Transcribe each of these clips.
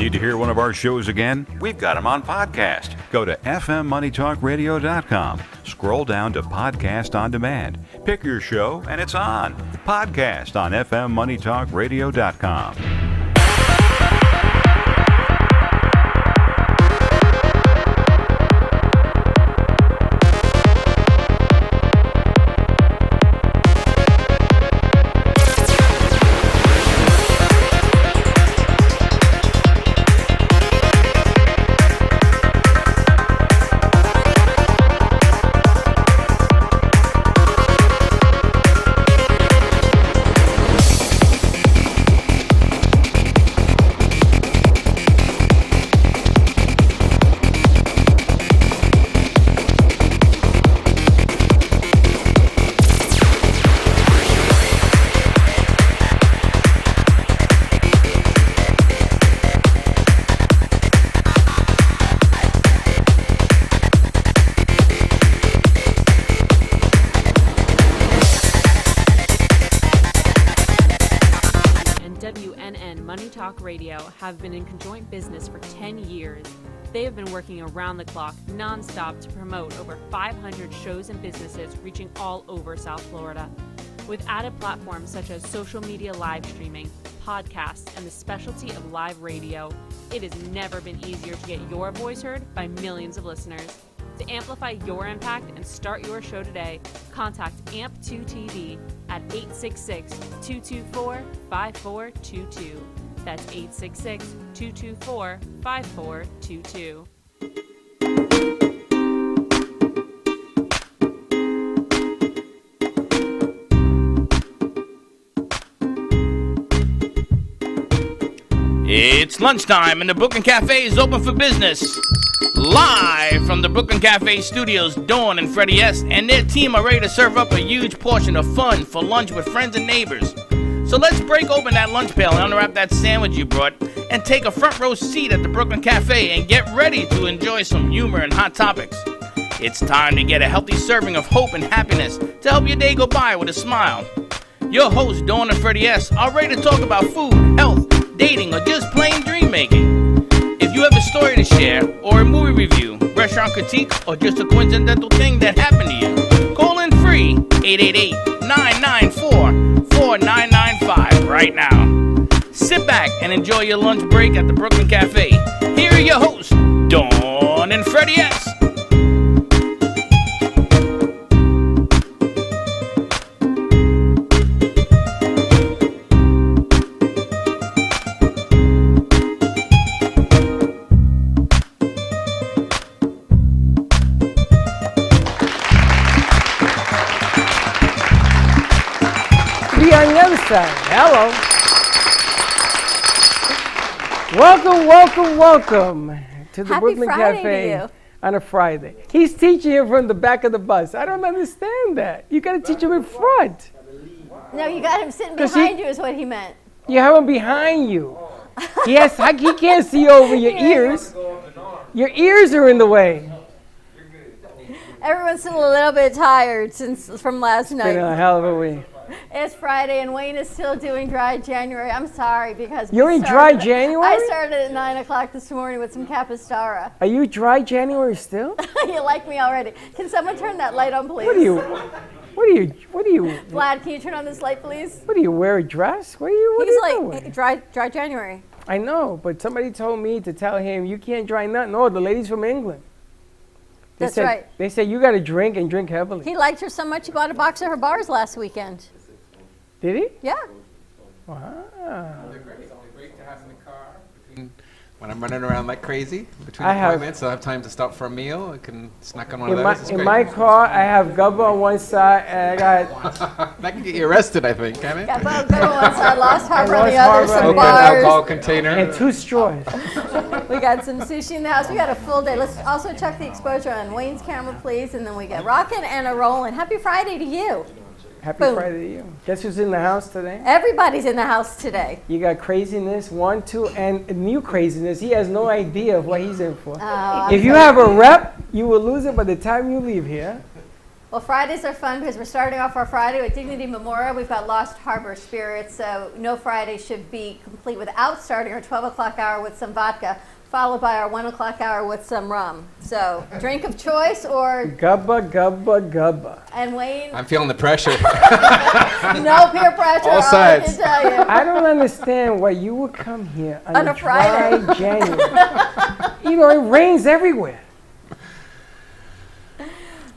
Need to hear one of our shows again? We've got them on podcast. Go to fmmoneytalkradio.com. Scroll down to Podcast on Demand. Pick your show, and it's on. Podcast on fmmoneytalkradio.com. Have been in conjoint business for 10 years. They have been working around the clock, nonstop, to promote over 500 shows and businesses reaching all over South Florida. With added platforms such as social media live streaming, podcasts, and the specialty of live radio, it has never been easier to get your voice heard by millions of listeners. To amplify your impact and start your show today, contact AMP2TV at 866-224-5422. That's 866-224-5422. It's lunchtime and the Brooklyn Café is open for business. Live from the Brooklyn Café studios, Dawn and Freddie S. and their team are ready to serve up a huge portion of fun for lunch with friends and neighbors. So let's break open that lunch pail and unwrap that sandwich you brought and take a front row seat at the Brooklyn Café and get ready to enjoy some humor and hot topics. It's time to get a healthy serving of hope and happiness to help your day go by with a smile. Your hosts, Dawn and Freddie S., are ready to talk about food, health, dating, or just plain dream making. If you have a story to share, or a movie review, restaurant critique, or just a coincidental thing that happened to you, call in free 888-994-4995 right now. Sit back and enjoy your lunch break at the Brooklyn Café. Here are your hosts, Dawn and Freddie S. On the other side. Hello. Welcome to the Happy Brooklyn Friday Café to you. on a Friday. He's teaching you from the back of the bus. I don't understand that. You got to teach him in front. No, you got him sitting behind you is what he meant. You have him behind you. Yes, he can't see over your ears. Your ears are in the way. Everyone's still a little bit tired from last night. It's been a hell of a week. It's Friday and Wayne is still doing dry January. I'm sorry because You're in dry January? I started at 9 o'clock this morning with some Capistara. Are you dry January still? You like me already. Can someone turn that light on, please? What do you? Vlad, can you turn on this light, please? What do you wear a dress? What are you doing? Dry January. I know, but somebody told me to tell him you can't dry nothing. No, the lady's from England. That's right. They said you got to drink and drink heavily. He liked her so much he bought a box of her bars last weekend. Did he? Yeah. Wow. They're great to have in the car. When I'm running around like crazy between appointments, I'll have time to stop for a meal. I can snack on one of those. In my car, I have Gubba on one side, and I got... That can get you arrested, I think, can it? Gubba on one side, Lost Harbor on the Lost other, Harbor some on the bars. Alcohol container. And 2 straws. We got some sushi in the house. We got a full day. Let's also check the exposure on Wayne's camera, please, and then we get rocking and a rolling. Happy Friday to you. Happy Boom. Friday to you. Guess who's in the house today? Everybody's in the house today. You got craziness, 1, 2, and new craziness. He has no idea of what he's in for. Oh, If you have a rep, you will lose it by the time you leave here. Well, Fridays are fun because we're starting off our Friday with Dignity Memorial. We've got Lost Harbor Spirits, so no Friday should be complete without starting our 12 o'clock hour with some vodka, followed by our 1 o'clock hour with some rum. So, drink of choice or... Gubba, gubba, gubba. And Wayne? I'm feeling the pressure. No peer pressure, All sides. I can tell you. I don't understand why you would come here On a Friday. dry January. You know, it rains everywhere.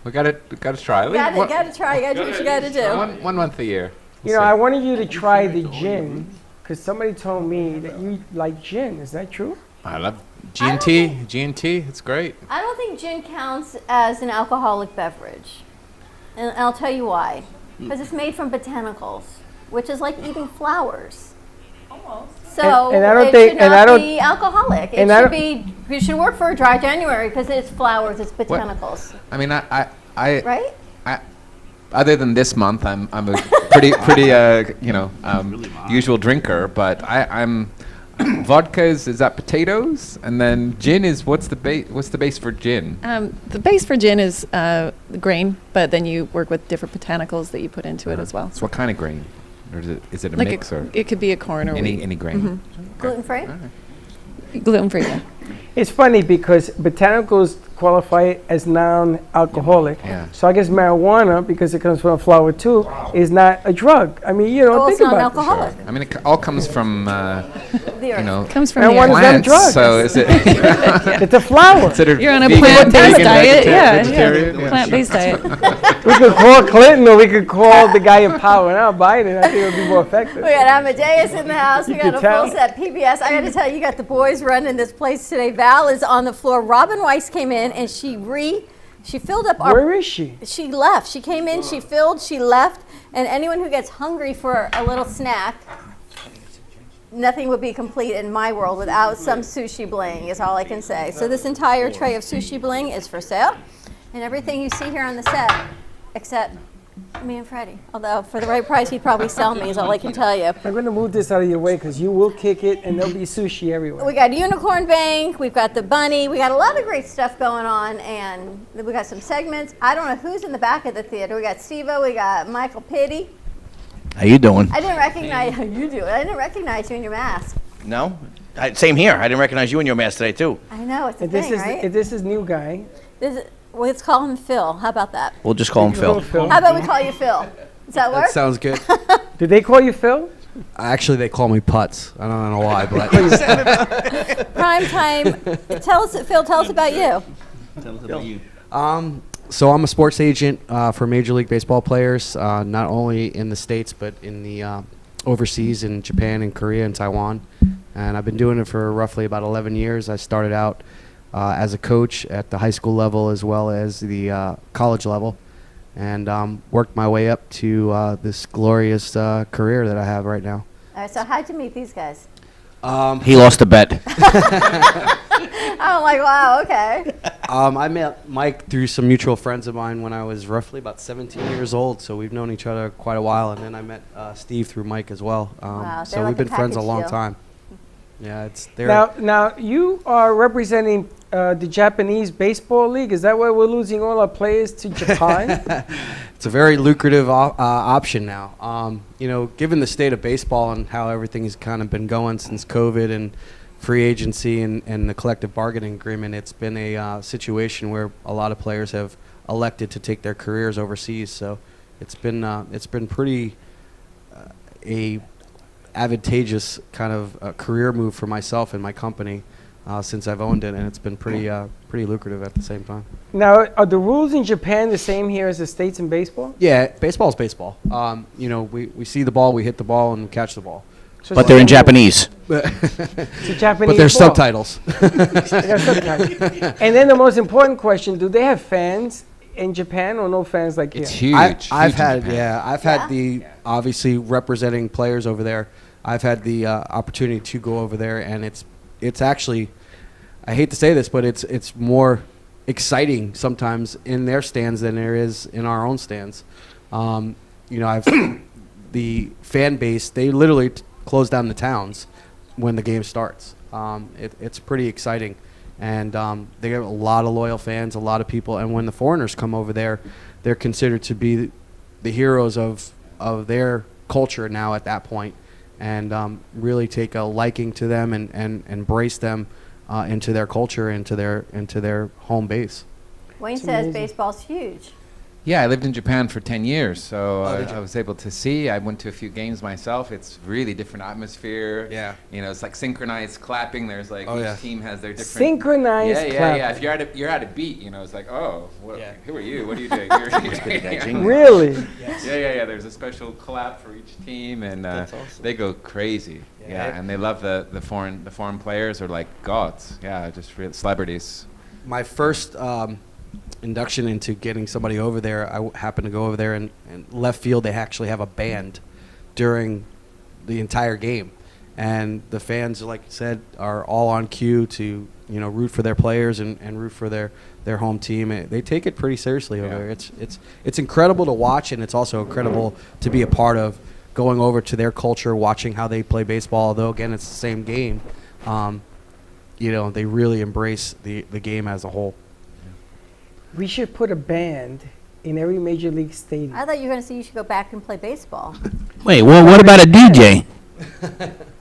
We gotta try. You gotta try. You gotta do what you gotta do. One month a year. You know, I wanted you to try the gin because somebody told me that you like gin. Is that true? I love G&T. G&T, it's great. I don't think gin counts as an alcoholic beverage. And I'll tell you why. Because it's made from botanicals, which is like eating flowers. So And I don't it think- should and not I don't- be alcoholic. It and I should don't- be, you should work for a dry January because it's flowers, it's botanicals, I mean, I right? other than this month, I'm a pretty usual drinker. But I'm vodka is that potatoes, and then gin is what's the base for gin? The base for gin is grain, but then you work with different botanicals that you put into it as well. So what kind of grain, or is it a Like mix or it could be a corn or wheat. any grain? Gluten-free? Gluten-free, yeah. It's funny because botanicals qualify as non-alcoholic. Yeah. So I guess marijuana, because it comes from a flower too, is not a drug. I mean, you know, Well, think it's about non-alcoholic. I mean, it all comes from The earth. Comes from And the one earth. is that a plants. drug? So is it it. It's a flower. considered You're on a vegan, plant-based vegan, diet, vegetarian? yeah. Plant-based diet. We could call Clinton or we could call the guy in power now, Biden. I think it would be more effective. We got Amadeus in the house. We You got could a tell. full set PBS. I got to tell you, you got the boys running this place today. Val is on the floor. Robin Weiss came in and she filled up our. Where is she? She left. She came in, she filled, she left. And anyone who gets hungry for a little snack, nothing would be complete in my world without some sushi bling, is all I can say. So this entire tray of sushi bling is for sale. And everything you see here on the set, except me and Freddie. Although for the right price, he'd probably sell me, is all I can tell you. I'm going to move this out of your way because you will kick it and there'll be sushi everywhere. We got Unicorn Bank, we've got the bunny, we got a lot of great stuff going on, and we got some segments. I don't know who's in the back of the theater. We got Steve-O, we got Michael Pitti. How you doing? I didn't recognize how you do it. I didn't recognize you in your mask. No? Same here. I didn't recognize you in your mask today, too. I know, it's a And this thing, is right? this is new guy. Let's call him Phil. How about that? We'll just call him Phil. How about we call you Phil? Does that work? That sounds good. Did they call you Phil? Actually, they call me Putz. I don't know why, but Prime time. Phil, tell us about you. so I'm a sports agent for Major League Baseball players, not only in the States but in the overseas in Japan and Korea and Taiwan. And I've been doing it for roughly about 11 years. I started out as a coach at the high school level as well as the college level, and worked my way up to this glorious career that I have right now. All right, so how'd you meet these guys? He lost a bet. I'm like, wow, okay. I met Mike through some mutual friends of mine when I was roughly about 17 years old, so we've known each other quite a while. And then I met Steve through Mike as well. Wow, So they're we've like a been friends a package long deal. time. Yeah, it's there. Now you are representing the Japanese baseball league. Is that why we're losing all our players to Japan? It's a very lucrative option now. You know, given the state of baseball and how everything's kind of been going since COVID and free agency and the collective bargaining agreement, it's been a situation where a lot of players have elected to take their careers overseas. So it's been pretty a advantageous kind of career move for myself and my company since I've owned it, and it's been pretty lucrative at the same time. Now, are the rules in Japan the same here as the States in baseball? Yeah, baseball's baseball. You know, we see the ball, we hit the ball, and we catch the ball. So But it's they're in the same Japanese. It's a Japanese But there's ball. subtitles. They got subtitles. And then the most important question, do they have fans in Japan or no fans like It's here? huge. I've huge in had Japan. I've had the obviously representing players over there. I've had the opportunity to go over there, and it's actually, I hate to say this, but it's more exciting sometimes in their stands than there is in our own stands. You know, the fan base, they literally close down the towns when the game starts. It's pretty exciting, and they have a lot of loyal fans, a lot of people, and when the foreigners come over there, they're considered to be the heroes of their culture now at that point, and really take a liking to them and embrace them into their culture, into their home base. Wayne says baseball's huge. Yeah, I lived in Japan for 10 years, so I was able to see. I went to a few games myself. It's really different atmosphere. Yeah. You know, it's like synchronized clapping. There's like each team has their different synchronized clapping. Yeah. If you're at a beat, you know, it's like, oh, who are you? What are you doing? Really? Yeah. There's a special clap for each team, and awesome. they go crazy. Yeah, and they love the foreign players are like gods. Yeah, just real celebrities. My first induction into getting somebody over there, I happened to go over there, and left field, they actually have a band during the entire game. And the fans, like you said, are all on cue to, root for their players and root for their home team. And they take it pretty seriously over there. It's incredible to watch, and it's also incredible to be a part of going over to their culture, watching how they play baseball. Although, again, it's the same game. They really embrace the game as a whole. We should put a band in every major league stadium. I thought you were going to say you should go back and play baseball. Wait, well, what about a DJ?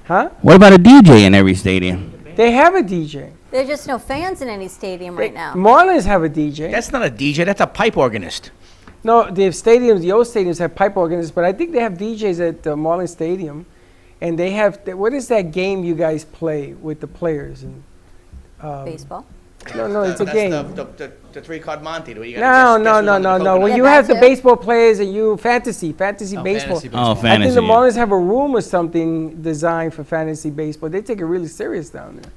Huh? What about a DJ in every stadium? They have a DJ. There's just no fans in any stadium right now. Marlins have a DJ. That's not a DJ. That's a pipe organist. No, the old stadiums have pipe organists, but I think they have DJs at the Marlins Stadium, and they have. What is that game you guys play with the players? And Baseball. No, it's a game. The three-card Monte. No. When you have the baseball players and you fantasy baseball. Fantasy. I think the Marlins have a room or something designed for fantasy baseball. They take it really serious down there.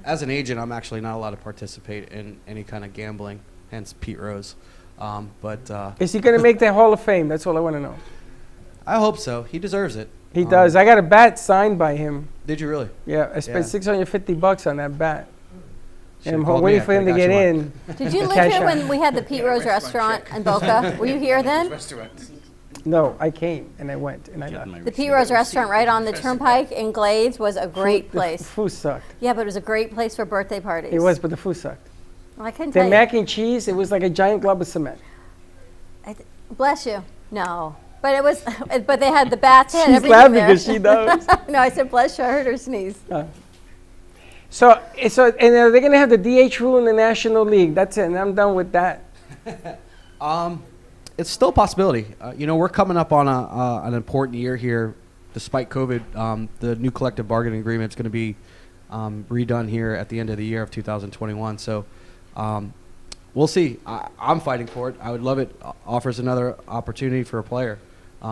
As an agent, I'm actually not allowed to participate in any kind of gambling, hence Pete Rose. Is he going to make that Hall of Fame? That's all I want to know. I hope so. He deserves it. He does. I got a bat signed by him. Did you really? Yeah, I spent $650 on that bat. And I'm called waiting me. for him to get in. Did you live here when we had the Pete Rose restaurant in Boca? Were you here then? No, I came and I went and I left. The Pete Rose restaurant right on the Turnpike in Glades was a great place. The food sucked. Yeah, but it was a great place for birthday parties. It was, but the food sucked. Well, I couldn't The tell mac and cheese, it was like a giant glob of cement. Bless you. No. But it was. But they had the bats. They had She's everything laughing there. because she knows. No, I said bless you. I heard her sneeze. So and they're going to have the DH rule in the National League. That's it, and I'm done with that. It's still a possibility. We're coming up on an important year here, despite COVID. The new collective bargaining agreement is going to be redone here at the end of the year of 2021. So we'll see. I'm fighting for it. I would love it. Offers another opportunity for a player.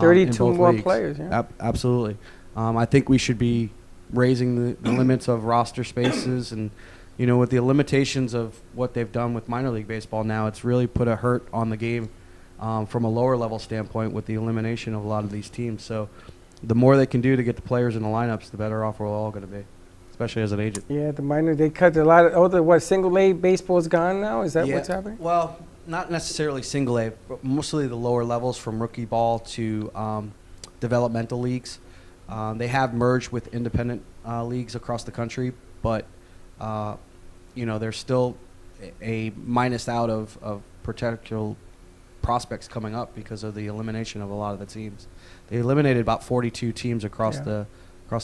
32 more players. Yeah. Absolutely. I think we should be raising the limits of roster spaces, and with the limitations of what they've done with minor league baseball now, it's really put a hurt on the game from a lower level standpoint with the elimination of a lot of these teams. So the more they can do to get the players in the lineups, the better off we're all going to be, especially as an agent. Yeah, the minor, they cut a lot of, single A baseball is gone now? Is that what's happening? Well, not necessarily single A, but mostly the lower levels from rookie ball to developmental leagues. They have merged with independent leagues across the country, but there's still a minus out of potential prospects coming up because of the elimination of a lot of the teams. They eliminated about 42 teams across the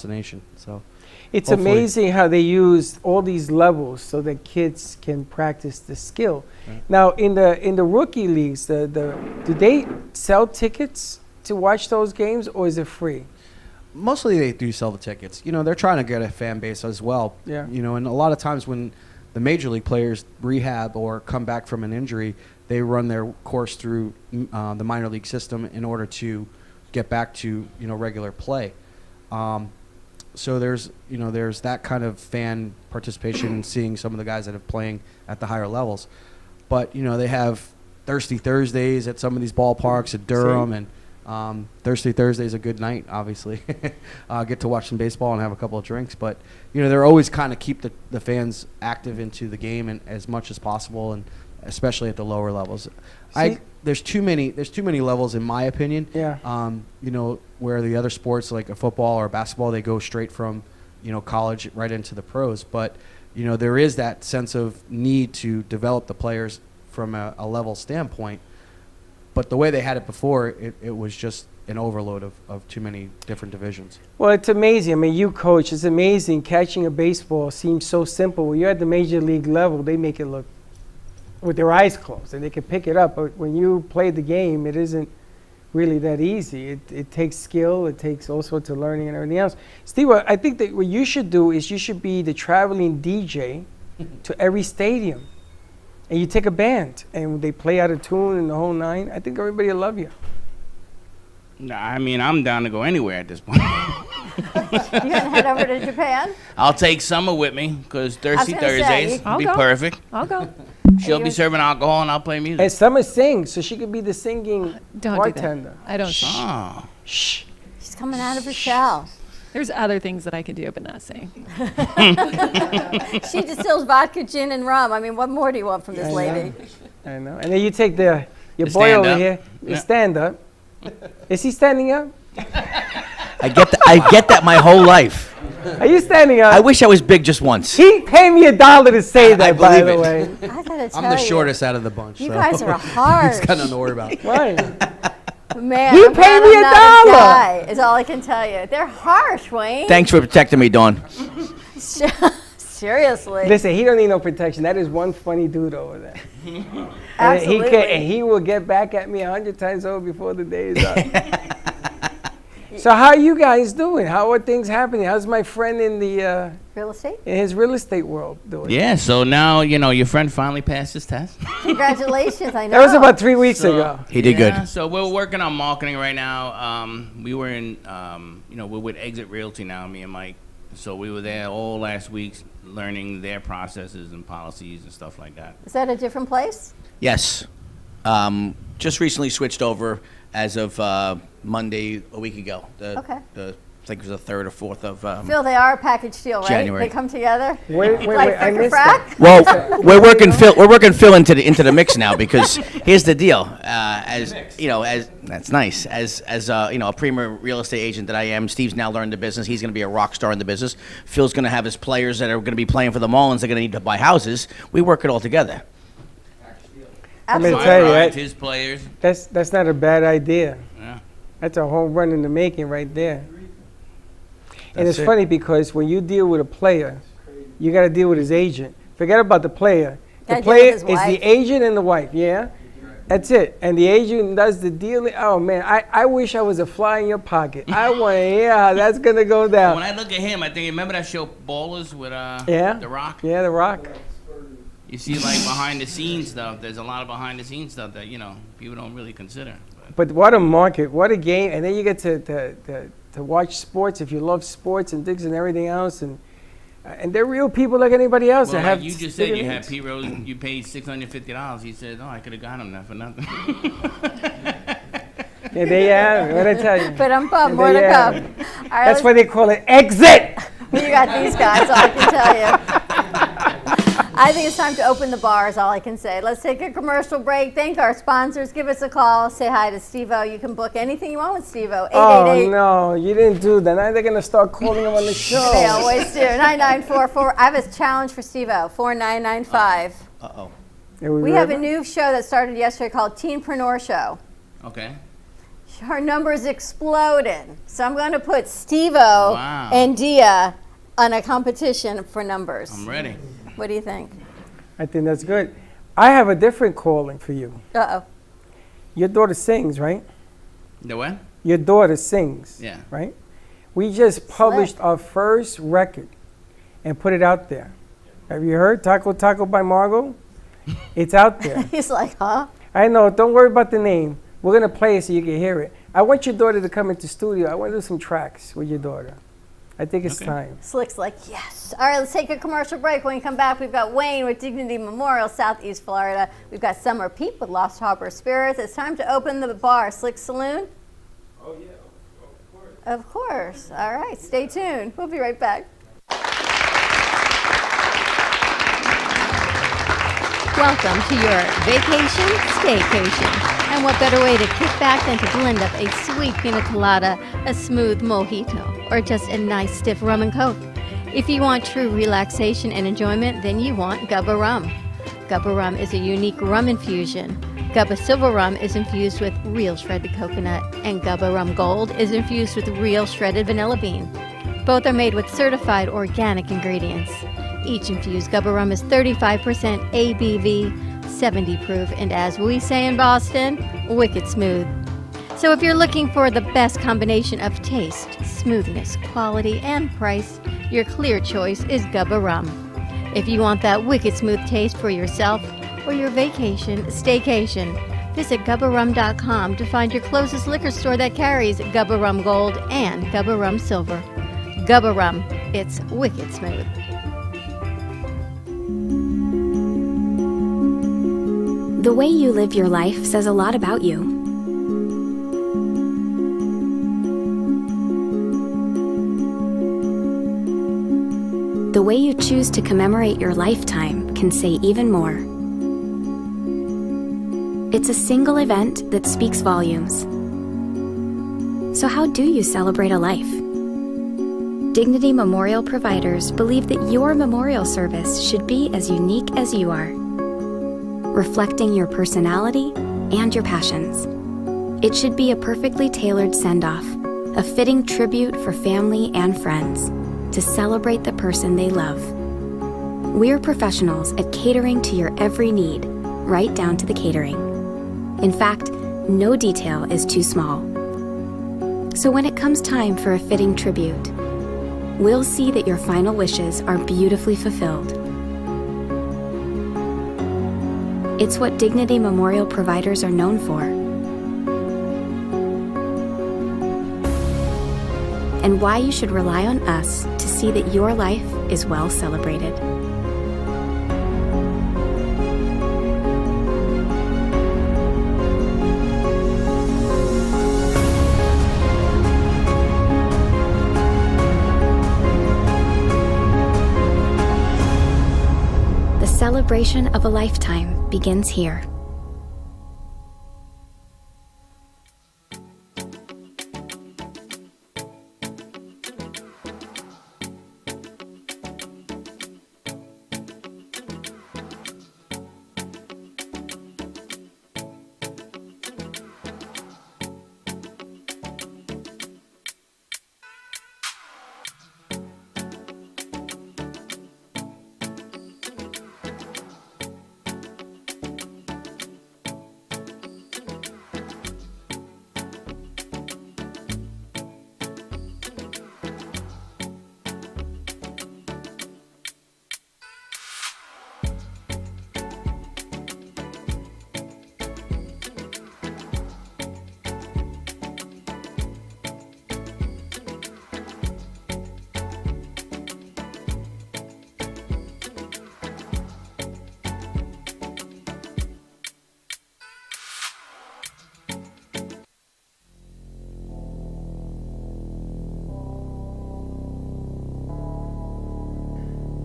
nation. So it's amazing how they use all these levels so that kids can practice the skill. Right. Now in the rookie leagues, do they sell tickets to watch those games, or is it free? Mostly they do sell the tickets. They're trying to get a fan base as well. Yeah. And a lot of times when the major league players rehab or come back from an injury, they run their course through the minor league system in order to get back to regular play. So there's that kind of fan participation in seeing some of the guys that are playing at the higher levels. But they have Thirsty Thursdays at some of these ballparks at Durham, and Thirsty Thursday is a good night, obviously. Get to watch some baseball and have a couple of drinks. But, they're always kind of keep the fans active into the game and as much as possible, and especially at the lower levels. There's too many levels, in my opinion. Yeah. Where the other sports like a football or basketball, they go straight from, college right into the pros. But, there is that sense of need to develop the players from a level standpoint. But the way they had it before, it was just an overload of too many different divisions. Well, it's amazing. I mean, you coach, it's amazing. Catching a baseball seems so simple. When you're at the major league level, they make it look with their eyes closed, and they can pick it up. But when you play the game, it isn't really that easy. It takes skill. It takes all sorts of learning and everything else. Steve, I think that what you should do is you should be the traveling DJ to every stadium. And you take a band, and they play out of tune and the whole nine. I think everybody will love you. Nah, I mean, I'm down to go anywhere at this point. You gonna head over to Japan? I'll take Summer with me because Thirsty gonna say, Thursdays I'll will be go. perfect. I'll go. She'll be serving alcohol and I'll play music. And Summer sings, so she could be the singing Don't bartender. do that. I don't sing. Oh. Shh. She's coming out of her shell. There's other things that I could do, but not sing. She distills vodka, gin, and rum. I mean, what more do you want from this lady? I know. And then you take your The boy stand over up. here, you Yeah. stand up. Is he standing up? I get that my whole life. Are you standing up? I wish I was big just once. He paid me $1 to say that, by believe the it. way. I gotta tell I'm the you, shortest out of the bunch. You so guys are harsh. He's got nothing to worry about. Why? Man, You I'm paid glad me I'm not $1. guy, is all I can tell you. They're harsh, Wayne. Thanks for protecting me, Dawn. Seriously. Listen, he don't need no protection. That is one funny dude over there. Absolutely. And he will get back at me 100 times over before the day is up. So how are you guys doing? How are things happening? How's my friend in the Real estate? in his real estate world doing? Yeah, so now, your friend finally passed his test. Congratulations, I know. That was about 3 weeks ago. He did Yeah, good. so we're working on marketing right now. We were in, we're with Exit Realty now, me and Mike. So we were there all last week learning their processes and policies and stuff like that. Is that a different place? Yes. Just recently switched over as of Monday a week ago. Okay. I think it was the 3rd or 4th of. Phil, they are a package deal, right? January. They come together? Wait, Like I frick or missed frack? that. Well, we're working Phil into the mix now because here's the deal. As that's nice. As a premier real estate agent that I am, Steve's now learned the business. He's going to be a rock star in the business. Phil's going to have his players that are going to be playing for the Marlins. They're going to need to buy houses. We work it all together. I'm gonna Absolutely. tell you, My right? rides, his players. That's not a bad idea. Yeah. That's a home run in the making right there. And That's it's it. funny because when you deal with a player, you got to deal with his agent. Forget about the player. The Gotta deal player with is his wife. the agent and the wife, yeah? That's it. And the agent does the dealing. Oh, man, I wish I was a fly in your pocket. I want to hear how that's going to go When down. I look at him, I think, remember that show Ballers with Yeah? The Rock? Yeah, The Rock. You see, like, behind the scenes stuff. There's a lot of behind the scenes stuff that, people don't really consider. But what a market, what a game. And then you get to watch sports if you love sports and things and everything else. And they're real people like anybody else. Well, that have like you just said, you had needs. Pete Rose, you paid $650. He said, I could have got him that for nothing. Yeah, they have. What I tell you. But I'm bummed. And More to they, come. All right, That's why they call it exit. you got these guys, all I can tell you. I think it's time to open the bar is all I can say. Let's take a commercial break. Thank our sponsors. Give us a call. Say hi to Steve-O. You can book anything you want with Steve-O. 888. Oh, no, you didn't do that. Now they're going to start calling him on the show. They always do. 9944. I have a challenge for Steve-O. 4995. Uh-oh. We have a new show that started yesterday called Teenpreneur Show. Okay. Her numbers exploded. So I'm going to put Steve-O Wow. and Dia on a competition for numbers. I'm ready. What do you think? I think that's good. I have a different calling for you. Uh-oh. Your daughter sings, right? The what? Your daughter sings, Yeah. right? We just published our first record and put it out there. Have you heard Taco Taco by Margot? It's out there. He's like, huh? I know. Don't worry about the name. We're going to play it so you can hear it. I want your daughter to come into studio. I want to do some tracks with your daughter. I think it's time. Slick's like, yes. All right, let's take a commercial break. When we come back, we've got Wayne with Dignity Memorial, Southeast Florida. We've got Summer Peep with Lost Harbor Spirits. It's time to open the bar. Slick Saloon? Oh, yeah, of course. Of course. All right, stay tuned. We'll be right back. Welcome to your vacation staycation. And what better way to kick back than to blend up a sweet pina colada, a smooth mojito, or just a nice stiff rum and coke. If you want true relaxation and enjoyment, then you want Gubba Rum. Gubba Rum is a unique rum infusion Gubba Silver Rum is infused with real shredded coconut, and Gubba Rum Gold is infused with real shredded vanilla bean. Both are made with certified organic ingredients. Each infused Gubba Rum is 35% ABV, 70 proof, and as we say in Boston, wicked smooth. So if you're looking for the best combination of taste, smoothness, quality, and price, your clear choice is Gubba Rum. If you want that wicked smooth taste for yourself or your vacation, staycation, visit GubbaRum.com to find your closest liquor store that carries Gubba Rum Gold and Gubba Rum Silver. Gubba Rum, it's wicked smooth. The way you live your life says a lot about you. The way you choose to commemorate your lifetime can say even more. It's a single event that speaks volumes. So how do you celebrate a life? Dignity Memorial providers believe that your memorial service should be as unique as you are, reflecting your personality and your passions. It should be a perfectly tailored send-off, a fitting tribute for family and friends to celebrate the person they love. We're professionals at catering to your every need, right down to the catering. In fact, no detail is too small. So when it comes time for a fitting tribute, we'll see that your final wishes are beautifully fulfilled. It's what Dignity Memorial providers are known for. And why you should rely on us to see that your life is well celebrated. The celebration of a lifetime begins here.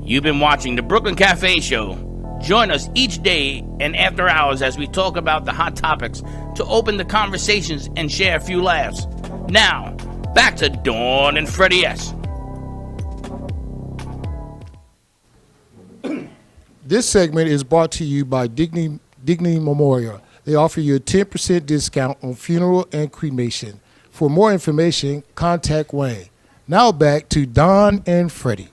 You've been watching the Brooklyn Cafe Show. Join us each day and after hours as we talk about the hot topics to open the conversations and share a few laughs. Now, back to Dawn and Freddie S. This segment is brought to you by Dignity Memorial. They offer you a 10% discount on funeral and cremation. For more information, contact Wayne. Now back to Don and Freddie.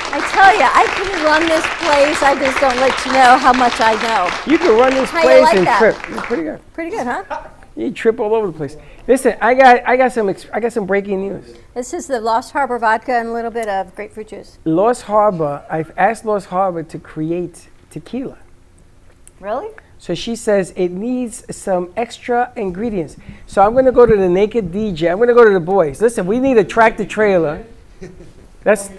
I tell you, I can run this place. I just don't let you know how much I know. You can run this How you place like and that? trip. You're pretty good. Pretty good, huh? You trip all over the place. Listen, I got some breaking news. This is the Lost Harbor vodka and a little bit of grapefruit juice. Lost Harbor. I've asked Lost Harbor to create tequila. Really? So she says it needs some extra ingredients. So I'm going to go to the Naked DJ. I'm going to go to the boys. Listen, we need a tractor trailer. That's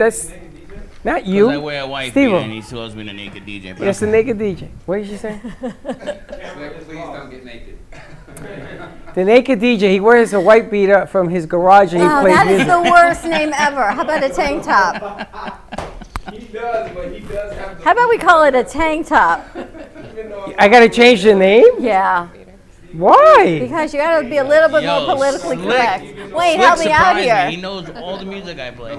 not you. I wear a white Steve-o. beater and he calls me the Naked DJ. but Yes, the Naked DJ. What did she say? Please don't get naked. The Naked DJ. He wears a white beater from his garage and he Oh, plays that music. is the worst name ever. How about a tank top? He does, but he does have How about we call it a tank top? I got to change the name? Yeah. Why? Because you got to be a little bit more politically Slick. correct. Wait, Slick help me out surprised here. He knows all the music I play.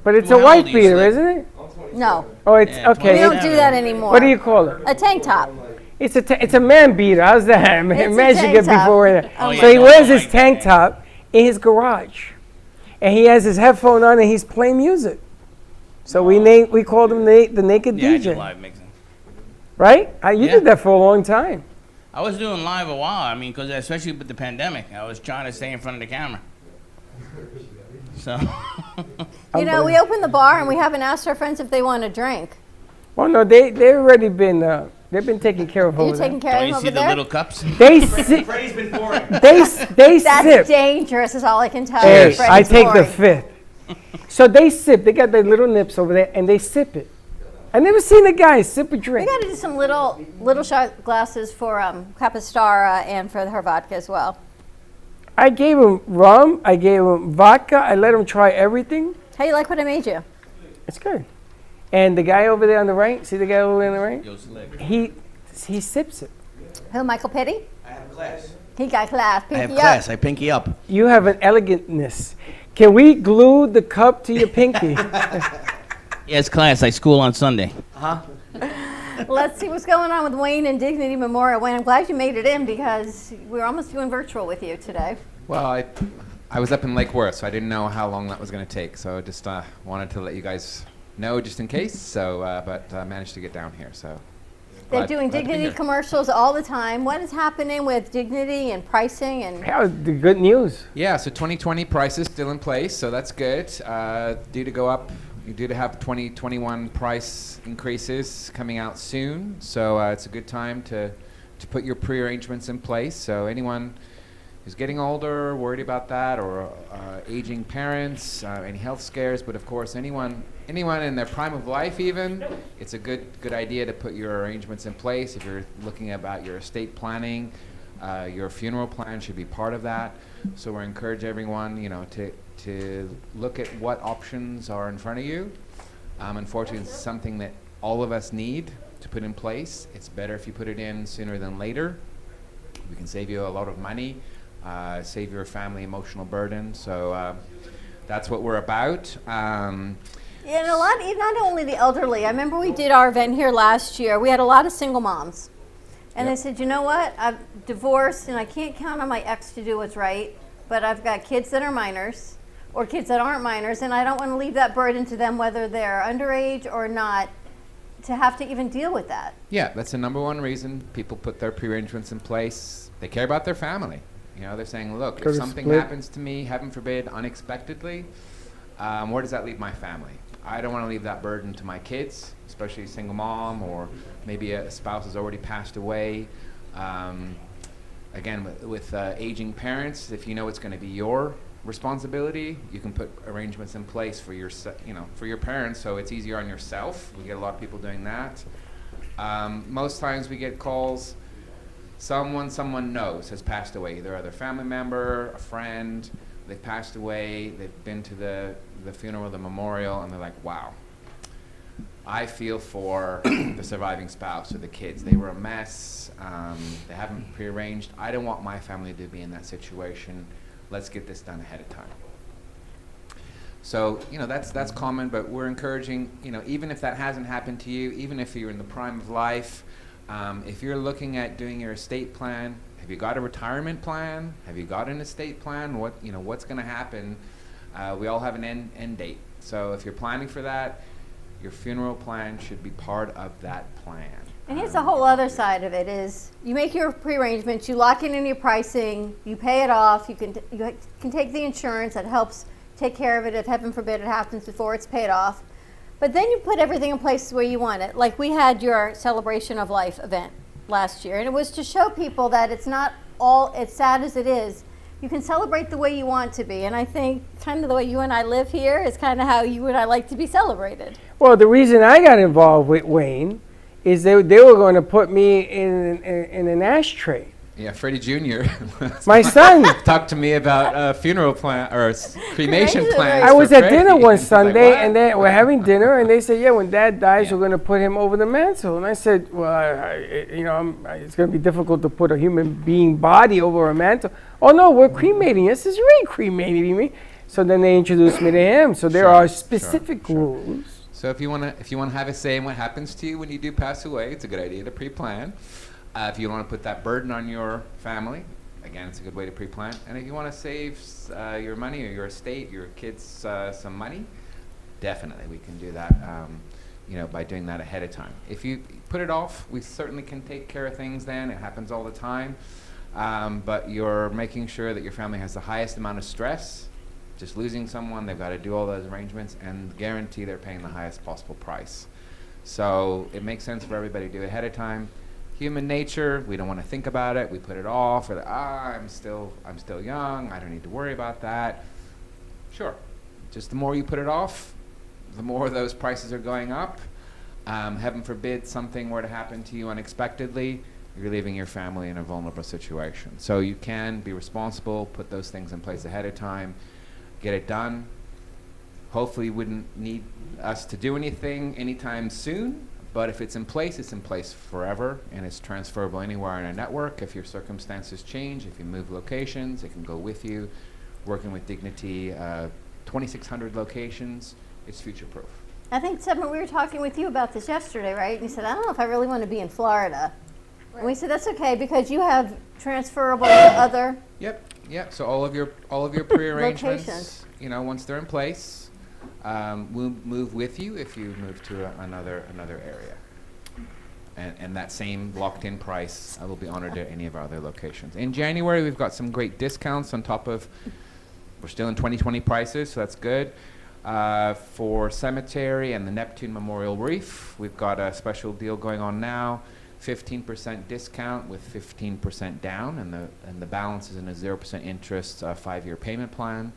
But it's Well, a how white old are you, beater, Slick? isn't it? I'm 28. No, Oh, it's Yeah, okay. we don't do that anymore. What do you call it? A tank top. It's a man beater. How's that? It's a Man should tank get top. before that. Oh, So yeah, he no, wears I his like tank that. top in his garage, and he has his headphone on and he's playing music. So we called him the naked Yeah, I DJ, do live mixing. right? You Yeah. did that for a long time. I was doing live a while. I mean, because especially with the pandemic, I was trying to stay in front of the camera. So. You know, we opened the bar and we haven't asked our friends if they want a drink. Well, no, they've already been they've been taken care of Are you over there. taking care Don't of you them see over the there? little cups? They sip. Freddie's been pouring. They That's sip. dangerous is all I can tell Hey, you. Freddie's I take the pouring. fifth. So they sip. They got their little nips over there, and they sip it. I never seen a guy sip a We drink. got to do some little shot glasses for Capistara and for her vodka as well. I gave him rum. I gave him vodka. I let him try everything. How you like what I made you? It's good. And the guy over there on the right, see the guy over there on the right? Yo, slick. He sips it. Who, Michael Pitti? I have class. He got class. I have Pinky class. up. I pinky up. You have an elegantness. Can we glue the cup to your pinky? Yes, class. I school on Sunday. Let's see what's going on with Wayne and Dignity Memorial. Wayne, I'm glad you made it in because we were almost doing virtual with you today. Well, I was up in Lake Worth, so I didn't know how long that was going to take. So I just wanted to let you guys know just in case. So, but I managed to get down here. So They're doing glad to be Dignity here. commercials all the time. What is happening with Dignity and pricing? And How's the good news? Yeah, so 2020 prices still in place, so that's good. Due to go up, you due to have 2021 price increases coming out soon. So it's a good time to put your pre-arrangements in place. So anyone who's getting older, worried about that, or aging parents, any health scares, but of course anyone in their prime of life even, it's a good idea to put your arrangements in place. If you're looking about your estate planning, your funeral plan should be part of that. So we encourage everyone, to look at what options are in front of you. Unfortunately, it's something that all of us need to put in place. It's better if you put it in sooner than later. We can save you a lot of money, save your family emotional burden. So that's what we're about. yeah, and not only the elderly. I remember we did our event here last year. We had a lot of single moms. And they said, you know what? I've divorced and I can't count on my ex to do what's right, but I've got kids that are minors or kids that aren't minors, and I don't want to leave that burden to them, whether they're underage or not, to have to even deal with that. Yeah, that's the number one reason people put their pre-arrangements in place. They care about their family. They're saying, look, if Gotta something split. happens to me, heaven forbid, unexpectedly, where does that leave my family? I don't want to leave that burden to my kids, especially a single mom, or maybe a spouse has already passed away. Again, with aging parents, if you know it's going to be your responsibility, you can put arrangements in place for for your parents, so it's easier on yourself. We get a lot of people doing that. Most times we get calls, someone knows has passed away, either other family member, a friend, they've passed away, they've been to the funeral, the memorial, and they're like, wow, I feel for the surviving spouse or the kids. They were a mess. They haven't prearranged. I don't want my family to be in that situation. Let's get this done ahead of time. So, that's common, but we're encouraging, even if that hasn't happened to you, even if you're in the prime of life, if you're looking at doing your estate plan, have you got a retirement plan? Have you got an estate plan? What's going to happen? We all have an end date. So if you're planning for that, your funeral plan should be part of that plan. And here's the whole other side of it is you make your pre-arrangements, you lock in your pricing, you pay it off, you can take the insurance that helps take care of it if heaven forbid it happens before it's paid off. But then you put everything in place where you want it. Like we had your Celebration of Life event last year, and it was to show people that it's not all as sad as it is. You can celebrate the way you want to be, and I think kind of the way you and I live here is kind of how you and I like to be celebrated. Well, the reason I got involved with Wayne is they were going to put me in an ashtray. Yeah, Freddie Jr. My son. talked to me about a funeral plan or cremation plans. I was for at dinner Freddie. one He's like, Sunday, "What?" and we're having dinner, and they said, "Yeah, when Dad dies, we're going to put him over the mantle." And I said, "Well, it's going to be difficult to put a human being body over a mantle." "Oh no, we're cremating." I says, "You ain't cremating me." So then they introduced me to him. So there are specific rules. So if you wanna have a say in what happens to you when you do pass away, it's a good idea to pre-plan. If you want to put that burden on your family, again, it's a good way to pre-plan. And if you want to save your money or your estate, your kids some money, definitely we can do that. By doing that ahead of time. If you put it off, we certainly can take care of things then. It happens all the time. But you're making sure that your family has the highest amount of stress. Just losing someone, they've got to do all those arrangements and guarantee they're paying the highest possible price. So it makes sense for everybody to do it ahead of time. Human nature, we don't want to think about it. We put it off. Or I'm still young. I don't need to worry about that. Sure. Just the more you put it off, the more those prices are going up. Heaven forbid something were to happen to you unexpectedly, you're leaving your family in a vulnerable situation. So you can be responsible, put those things in place ahead of time, get it done. Hopefully you wouldn't need us to do anything anytime soon, but if it's in place forever, and it's transferable anywhere in our network. If your circumstances change, if you move locations, it can go with you. Working with Dignity, 2,600 locations, it's future-proof. I think, Fetherman, we were talking with you about this yesterday, right? And you said, I don't know if I really want to be in Florida. Right. And we said, that's okay, because you have transferable to other... Yep. So all of your pre-arrangements, once they're in place, we'll move with you if you move to another area. And that same locked-in price will be honored at any of our other locations. In January, we've got some great discounts on top of... We're still in 2020 prices, so that's good. For Cemetery and the Neptune Memorial Reef, we've got a special deal going on now, 15% discount with 15% down, and the balance is in a 0% interest 5-year payment plan.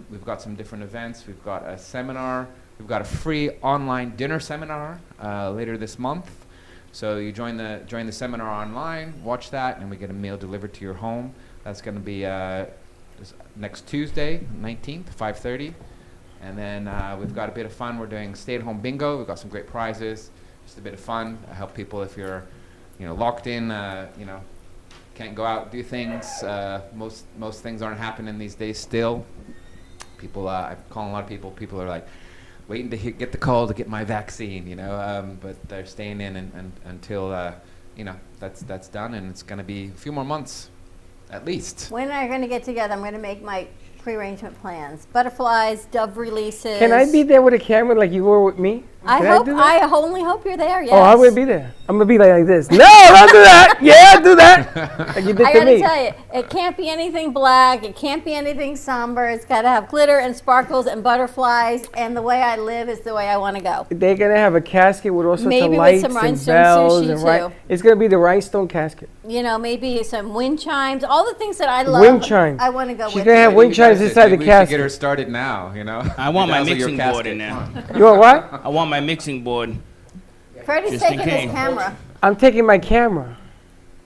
We've got some different events. We've got a seminar. We've got a free online dinner seminar later this month. So you join the seminar online, watch that, and we get a meal delivered to your home. That's going to be next Tuesday, 19th, 5:30. And then we've got a bit of fun. We're doing stay-at-home bingo. We've got some great prizes. Just a bit of fun. I help people if you're, locked in, can't go out, do things. Most things aren't happening these days still. People, I'm calling a lot of people. People are like waiting to get the call to get my vaccine, but they're staying in until, that's done. And it's going to be a few more months. At least. When are you going to get together? I'm going to make my pre-arrangement plans. Butterflies, dove releases. Can I be there with a camera like you were with me? I only hope you're there, yes. Oh, I will be there. I'm going to be like this. No, don't do that. Yeah, do that. Like you did I to got to me. tell you, it can't be anything black. It can't be anything somber. It's got to have glitter and sparkles and butterflies. And the way I live is the way I want to go. They're going to have a casket with all sorts maybe of lights with some and rhinestone bells. sushi, too. It's going to be the rhinestone casket. Maybe some wind chimes. All the things that I love. Wind chimes. I want to go with. She's going to have wind chimes inside the We should casket. get her started now, I want my mixing board in there. You want what? I want my mixing board. Freddie's Just in taking his case. camera. I'm taking my camera.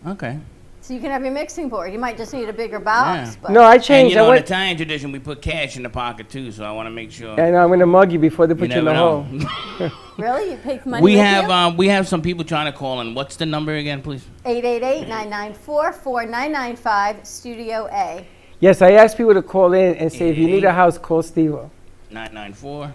Okay. So you can have your mixing board. You might just need a bigger box. Yeah. But No, I And changed. in Italian tradition, we put cash in the pocket too, so I want to make sure. I know, I'm going to mug you before they put you in the never hole. know. Really? You picked money we with have some people trying to call in. What's the number again, please? you? 888-994-4995, Studio A. Yes, I asked people to call in and say, if you need a house, call Steve-O. 994.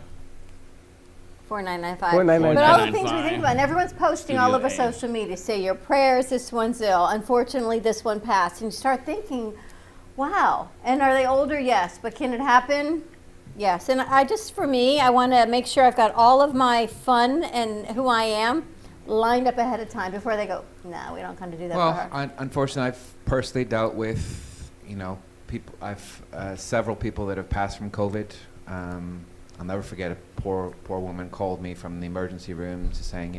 4995. 4995. But all the things we think about, and everyone's posting all over Studio A. social media. Say your prayers, this one's ill. Unfortunately, this one passed. And you start thinking, wow. And are they older? Yes. But can it happen? Yes. And for me, I want to make sure I've got all of my fun and who I am lined up ahead of time before they go, no, we don't come to do that for her. Well, unfortunately, I've personally dealt with, people. I've several people that have passed from COVID. I'll never forget a poor woman called me from the emergency room saying,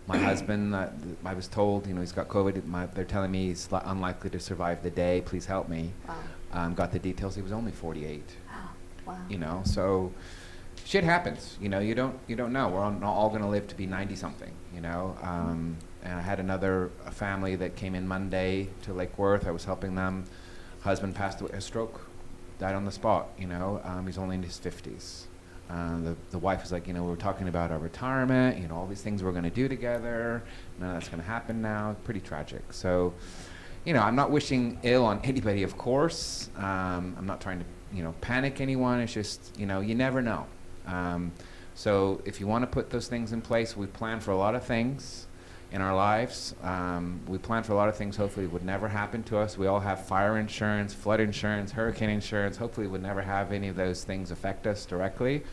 my husband, I was told, he's got COVID. They're telling me he's unlikely to survive the day. Please help me. Wow. Got the details. He was only 48. Wow. So shit happens. You don't know. We're not all going to live to be 90 something. And I had a family that came in Monday to Lake Worth. I was helping them. Husband passed away, a stroke. Died on the spot, he's only in his 50s. The wife was like, we were talking about our retirement, all these things we're going to do together. None of that's going to happen now. Pretty tragic. So, I'm not wishing ill on anybody, of course. I'm not trying to, panic anyone. It's just, you never know. So if you want to put those things in place, we plan for a lot of things in our lives. We plan for a lot of things hopefully would never happen to us. We all have fire insurance, flood insurance, hurricane insurance. Hopefully would never have any of those things affect us directly.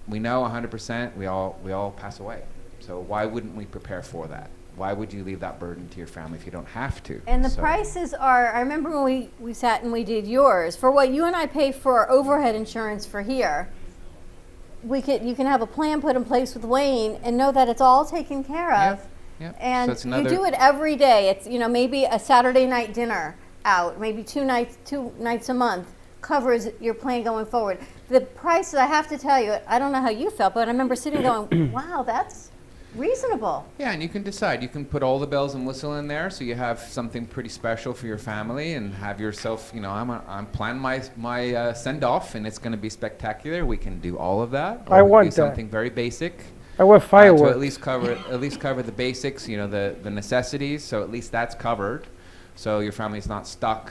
We know 100% we all pass away. So why wouldn't we prepare for that? Why would you leave that burden to your family if you don't have to? And the prices are, I remember when we sat and we did yours, for what you and I pay for our overhead insurance for here, you can have a plan put in place with Wayne and know that it's all taken care of. Yep. And So you do it every day. It's, maybe a Saturday night dinner out, maybe two nights a month covers your plan going forward. The prices, I have to tell you, I don't know how you felt, but I remember sitting going, wow, that's reasonable. Yeah, and you can decide. You can put all the bells and whistle in there, so you have something pretty special for your family, and have yourself. I'm planning my send off, and it's going to be spectacular. We can do all of that. Or I we can want do that. something very basic. I want fireworks. To at least cover the basics. The necessities. So at least that's covered. So your family's not stuck.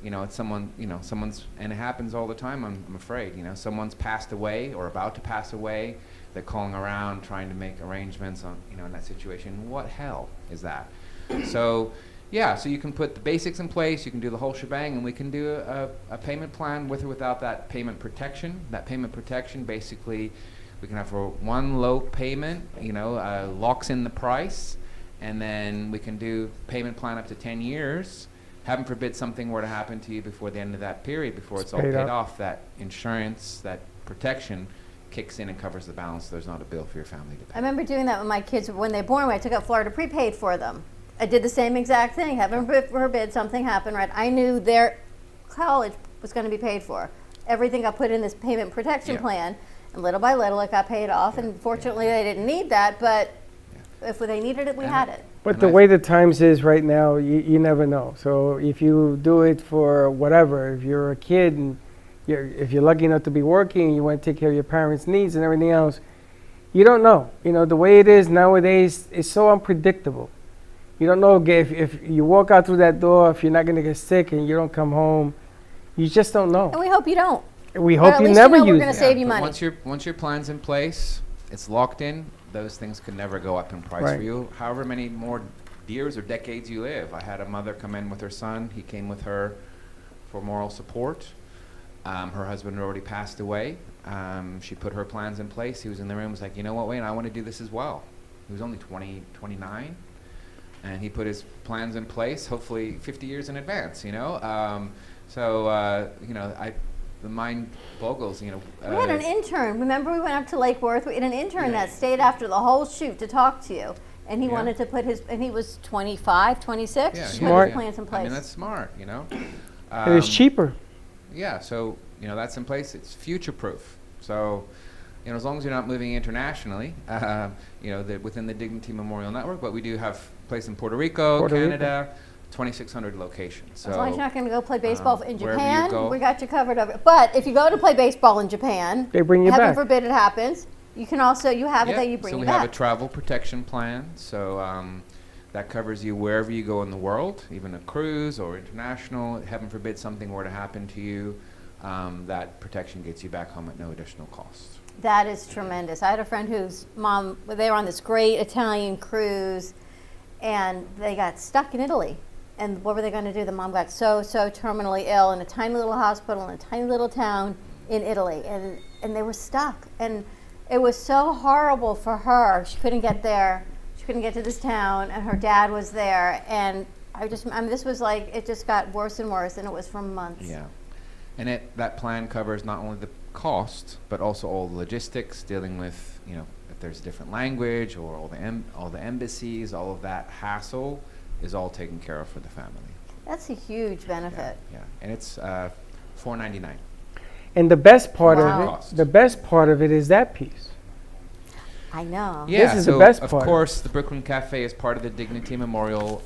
It's someone's, and it happens all the time. I'm afraid. Someone's passed away or about to pass away. They're calling around trying to make arrangements on, in that situation. What hell is that? So you can put the basics in place, you can do the whole shebang, and we can do a payment plan with or without that payment protection. That payment protection, basically, we can have for one low payment, locks in the price, and then we can do payment plan up to 10 years. Heaven forbid something were to happen to you before the end of that period, before it's all paid off, that insurance, that protection kicks in and covers the balance. There's not a bill for your family to pay. I remember doing that with my kids when they were born. When I took out Florida prepaid for them, I did the same exact thing. Heaven forbid something happened, right? I knew their college was going to be paid for. Everything got put in this payment protection plan, and little by little it got paid off. And fortunately, they didn't need that, but if they needed it, we had it. But the way the times is right now, you never know. So if you do it for whatever, if you're a kid and if you're lucky enough to be working, you want to take care of your parents' needs and everything else, you don't know. The way it is nowadays is so unpredictable. You don't know if you walk out through that door, if you're not going to get sick and you don't come home. You just don't know. And we hope you don't. We hope you never use it. We're going to save you money. Once your plan's in place, it's locked in, those things could never go up in price for you. However many more years or decades you live. I had a mother come in with her son. He came with her for moral support. Her husband had already passed away. She put her plans in place. He was in the room, was like, you know what, Wayne, I want to do this as well. He was only 29, and he put his plans in place, hopefully 50 years in advance, the mind boggles, We had an intern. Remember we went up to Lake Worth? We had an intern that stayed after the whole shoot to talk to you. And he wanted to put and he was 25, 26. Yeah, smart. Put his plans in place. I mean, that's smart, It was cheaper. Yeah, so, that's in place. It's future-proof. So, as long as you're not moving internationally, within the Dignity Memorial Network, but we do have a place in Puerto Rico, Canada, 2,600 locations. So, as long as you're not going to go play baseball in wherever Japan, you go. we got you covered over. But if you go to play baseball in Japan, they bring you heaven back. forbid it happens, you can also, you have it that you bring so you we back. have a travel protection plan. So that covers you wherever you go in the world, even a cruise or international. Heaven forbid something were to happen to you. That protection gets you back home at no additional cost. That is tremendous. I had a friend whose mom, they were on this great Italian cruise, and they got stuck in Italy. And what were they going to do? The mom got so terminally ill in a tiny little hospital in a tiny little town in Italy, and they were stuck. And it was so horrible for her. She couldn't get there. She couldn't get to this town, and her dad was there. And this was like, it just got worse and worse, and it was for months. Yeah. And that plan covers not only the cost, but also all the logistics, dealing with, if there's a different language or all the embassies, all of that hassle is all taken care of for the family. That's a huge benefit. Yeah. And it's $4.99. And the best part Wow. of it is that piece. I know. Yeah, This is so the best of part. course, the Brooklyn Café is part of the Dignity Memorial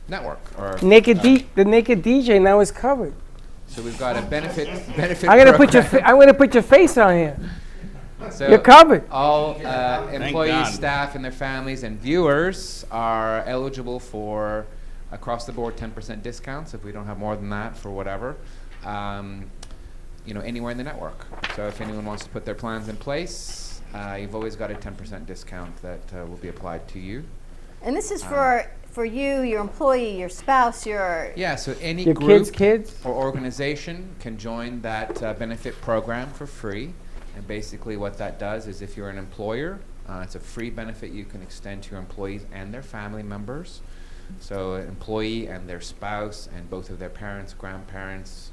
Network. Or the naked DJ now is covered. So we've got a benefit. I'm gonna put your face on here. So you're covered. All employees, staff, and their families and viewers are eligible for across the board 10% discounts if we don't have more than that for whatever. anywhere in the network. So if anyone wants to put their plans in place, you've always got a 10% discount that will be applied to you. And this is for you, your employee, your spouse, so any Your group kids? or organization can join that benefit program for free. And basically what that does is if you're an employer, it's a free benefit you can extend to your employees and their family members. So an employee and their spouse and both of their parents, grandparents,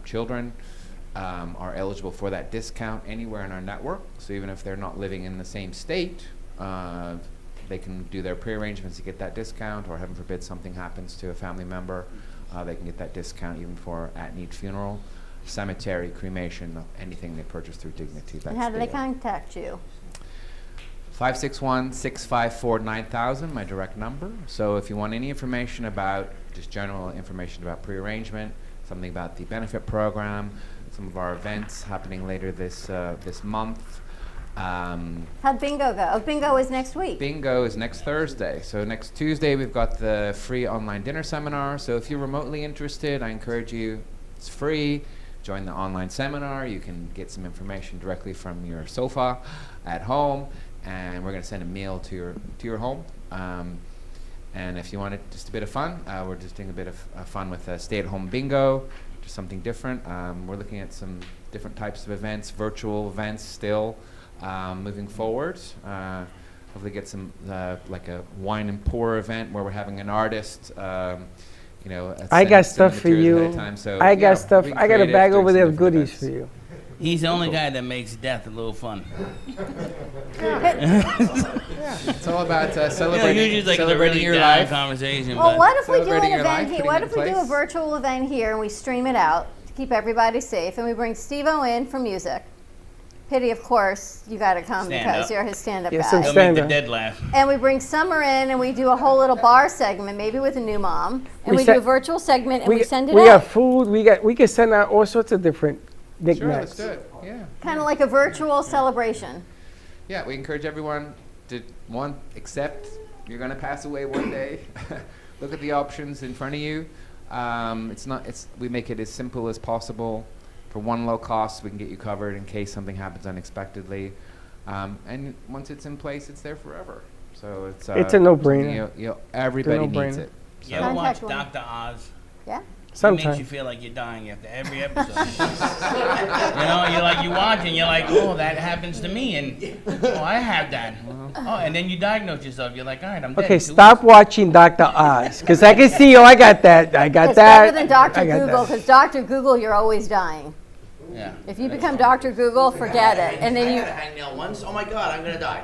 children are eligible for that discount anywhere in our network. So even if they're not living in the same state, they can do their pre-arrangements to get that discount, or heaven forbid something happens to a family member, they can get that discount even for at-need funeral, cemetery, cremation, anything they purchase through Dignity. And how do they contact you? 561-654-9000, my direct number. So if you want any information about, just general information about pre-arrangement, something about the benefit program, some of our events happening later this month. How'd bingo go? Oh, bingo is next week. Bingo is next Thursday. So next Tuesday we've got the free online dinner seminar. So if you're remotely interested, I encourage you, it's free. Join the online seminar. You can get some information directly from your sofa at home, and we're going to send a meal to your home. And if you wanted just a bit of fun, we're just doing a bit of fun with a stay-at-home bingo, just something different. We're looking at some different types of events, virtual events still. Moving forward, hopefully get some like a wine and pour event where we're having an artist. I got stuff for you. I got stuff. I got a bag over there of goodies for you. He's the only guy that makes death a little fun. It's all about celebrating, usually like celebrating a your really life. Conversation. Well, but what if we do Celebrating an your event life, here? putting What it if in we do a place. virtual event here and we stream it out to keep everybody safe, and we bring Steve-O in for music? Pity, of course, you got to come Stand because up. you're his stand-up Yeah, guy. some He'll make the stand-up. dead laugh. And we bring Summer in, and we do a whole little bar segment, maybe with a new mom, and We we set- do a virtual segment, and we send it We got out. food. We can send out all sorts of different Sure, let's knickknacks. do it. Yeah. Kind of like a virtual celebration. Yeah, we encourage everyone to, accept you're going to pass away one day. Look at the options in front of you. We make it as simple as possible. For one low cost, we can get you covered in case something happens unexpectedly. And once it's in place, it's there forever. So it's a no-brainer. Everybody It's a needs no-brainer. it. You ever watch Contact Dr. Oz? Yeah? It makes Sometimes. you feel like you're dying after every episode. You watch and you're like, oh, that happens to me, and oh, I have that. Oh, and then you diagnose yourself. You're like, all right, I'm dead. Okay, in 2 stop watching Dr. Oz, because I can see, I got that. I got It's that. better than Dr. I got Google, that. because Dr. Google, you're always dying. Yeah. If you become Dr. Google, forget it. And then I you... had a hangnail once. Oh my God, I'm gonna die.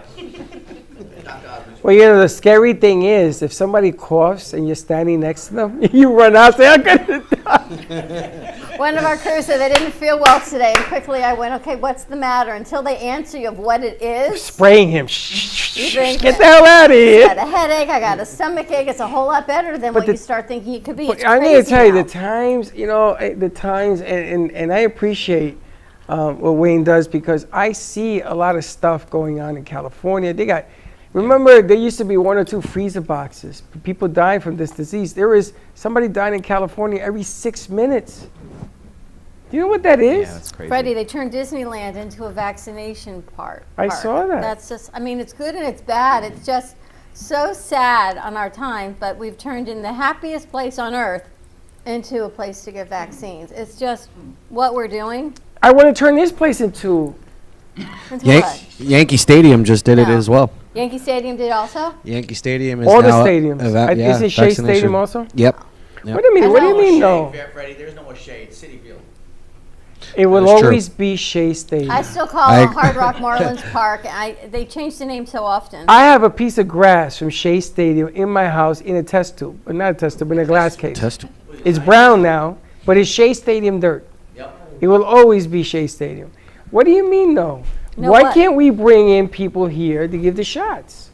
Well, the scary thing is, if somebody coughs and you're standing next to them, you run out and say, I'm going to die. One of our crew said they didn't feel well today, and quickly I went, okay, what's the matter? Until they answer you of what it is, Spraying him. you think, Get the hell out of I here. got a headache, I got a stomach ache. It's a whole lot better than what you start thinking it could be. It's I'm going to crazy tell you, now. the times, and I appreciate what Wayne does, because I see a lot of stuff going on in California. Remember, there used to be 1 or 2 freezer boxes. People dying from this disease. There is somebody dying in California every 6 minutes. Do you know what that is? Yeah, that's crazy. Freddie, they turned Disneyland into a vaccination park. I saw that. That's just, it's good and it's bad. It's just so sad on our time, but we've turned in the happiest place on earth into a place to get vaccines. It's just what we're doing. I want to turn this place into. What? Yankee Stadium just did it No. as well. Yankee Stadium did also? Yankee Stadium is All the now stadiums. Isn't Shea vaccination. Stadium also? Yep. What do you mean? What do you mean, no? Freddie, there's no more shade. City Field. It will That is true. always be Shea Stadium. I still call it Hard Rock Marlins Park. They change the name so often. I have a piece of grass from Shea Stadium in my house in a test tube, but not a test tube, in a glass case. Test. It's brown now, but it's Shea Stadium dirt. Yep. It will always be Shea Stadium. What do you mean, no? No, Why what? can't we bring in people here to give the shots?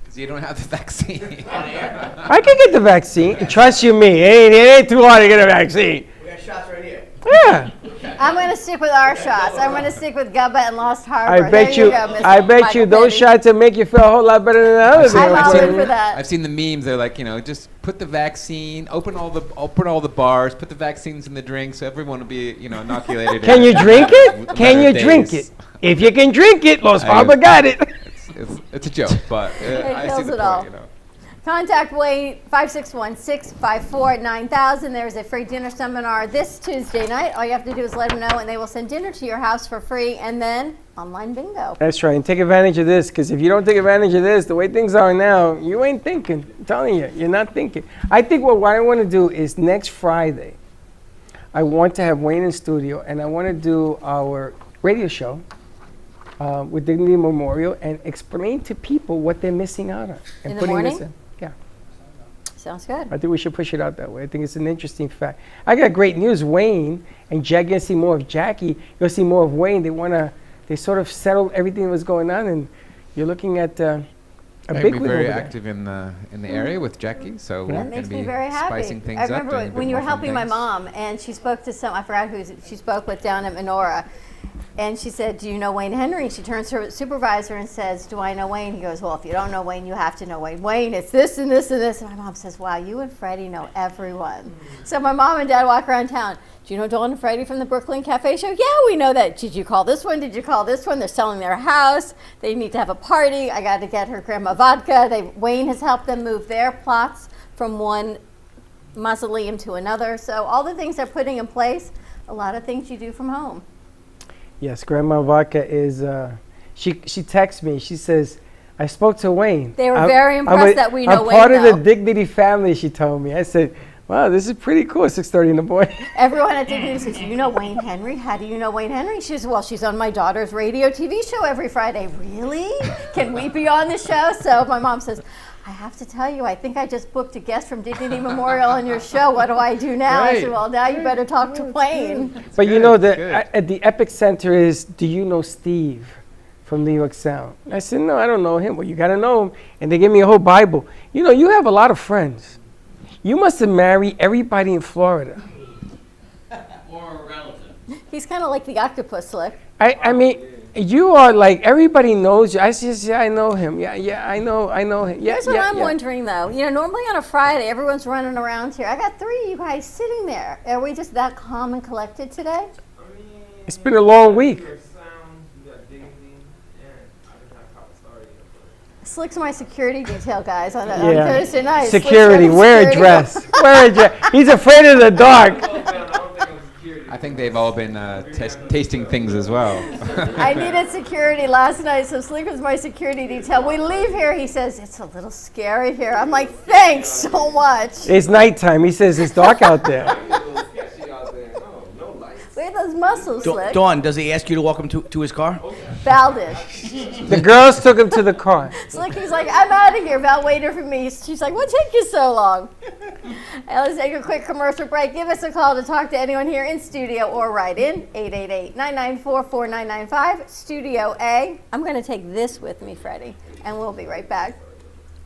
Because you don't have the vaccine. I can get the vaccine. Trust you me, it ain't too hard to get a vaccine. We got shots right here. Yeah. I'm going to stick with our shots. I'm going to stick with Gubba and Lost Harbor. I bet There you, go, Mr. I bet Michael you those Petty. shots will make you feel a whole lot better than the others. I'm all in seen- for that. I've seen the memes. They're like, just put the vaccine, open all the bars, put the vaccines in the drinks, so everyone will be, inoculated. Can you drink it? Can you drink it? If you can drink it, Los Papa got it. It's a joke, but I see the point, Contact Wayne, 561-654-9000. There's a free dinner seminar this Tuesday night. All you have to do is let them know, and they will send dinner to your house for free, and then online bingo. That's right. And take advantage of this, because if you don't take advantage of this, the way things are now, you ain't thinking. I'm telling you, you're not thinking. I think what I want to do is next Friday, I want to have Wayne in studio, and I want to do our radio show with Dignity Memorial and explain to people what they're missing out on. And In the morning? This in. Yeah. Sounds good. I think we should push it out that way. I think it's an interesting fact. I got great news. Wayne and Jack, you're going to see more of Jackie. You'll see more of Wayne. They sort of settled everything that was going on, and you're looking at a big week. We're very active in the area with Jackie, so we're That going makes to me be very happy. spicing things I up. remember doing a bit when you were more fun helping my things. mom, and she spoke to I forgot who she spoke with down at Menorah. And she said, do you know Wayne Henry? She turns to her supervisor and says, do I know Wayne? He goes, well, if you don't know Wayne, you have to know Wayne. Wayne, it's this and this and this. And my mom says, wow, you and Freddie know everyone. So my mom and dad walk around town. Do you know Dawn and Freddie from the Brooklyn Café show? Yeah, we know that. Did you call this one? Did you call this one? They're selling their house. They need to have a party. I got to get her grandma vodka. Wayne has helped them move their plots from one mausoleum to another. So all the things they're putting in place, a lot of things you do from home. Yes, Grandma Vodka is, she texts me. She says, I spoke to Wayne. They were very impressed that we know Wayne, I'm part of though. the Dignity family, she told me. I said, wow, this is pretty cool, 6:30 in the morning. Everyone at Dignity says, do you know Wayne Henry? How do you know Wayne Henry? She says, well, she's on my daughter's radio TV show every Friday. Really? Can we be on the show? So my mom says, I have to tell you, I think I just booked a guest from Dignity Memorial on your show. What do I do now? I said, well, now you better talk to Wayne. But you know, at the epicenter is, do you know Steve from New York Sound? I said, no, I don't know him. Well, you got to know him. And they gave me a whole Bible. You know, you have a lot of friends. You must have married everybody in Florida. Or a relative. He's kind of like the octopus, Slick. I mean, you are like, everybody knows you. I said, yeah, I know him. Yeah, I know him. Yeah, Here's what I'm wondering, though. You know, normally on a Friday, everyone's running around here. I got 3 of you guys sitting there. Are we just that calm and collected today? It's been a long week. Slick's my security detail, guys, on Thursday night. Security, wear a dress. Wear a dress. He's afraid of the dark. I think they've all been tasting things as well. I needed security last night, so Slick was my security detail. We leave here, he says, it's a little scary here. I'm like, thanks so much. It's nighttime. He says it's dark out there. Look at those muscles, Slick. Dawn, does he ask you to walk him to his car? Val did. The girls took him to the car. Slick, he's like, I'm out of here. Val waited for me. She's like, what took you so long? And let's take a quick commercial break. Give us a call to talk to anyone here in studio or write in 888-994-4995, Studio A. I'm going to take this with me, Freddie, and we'll be right back.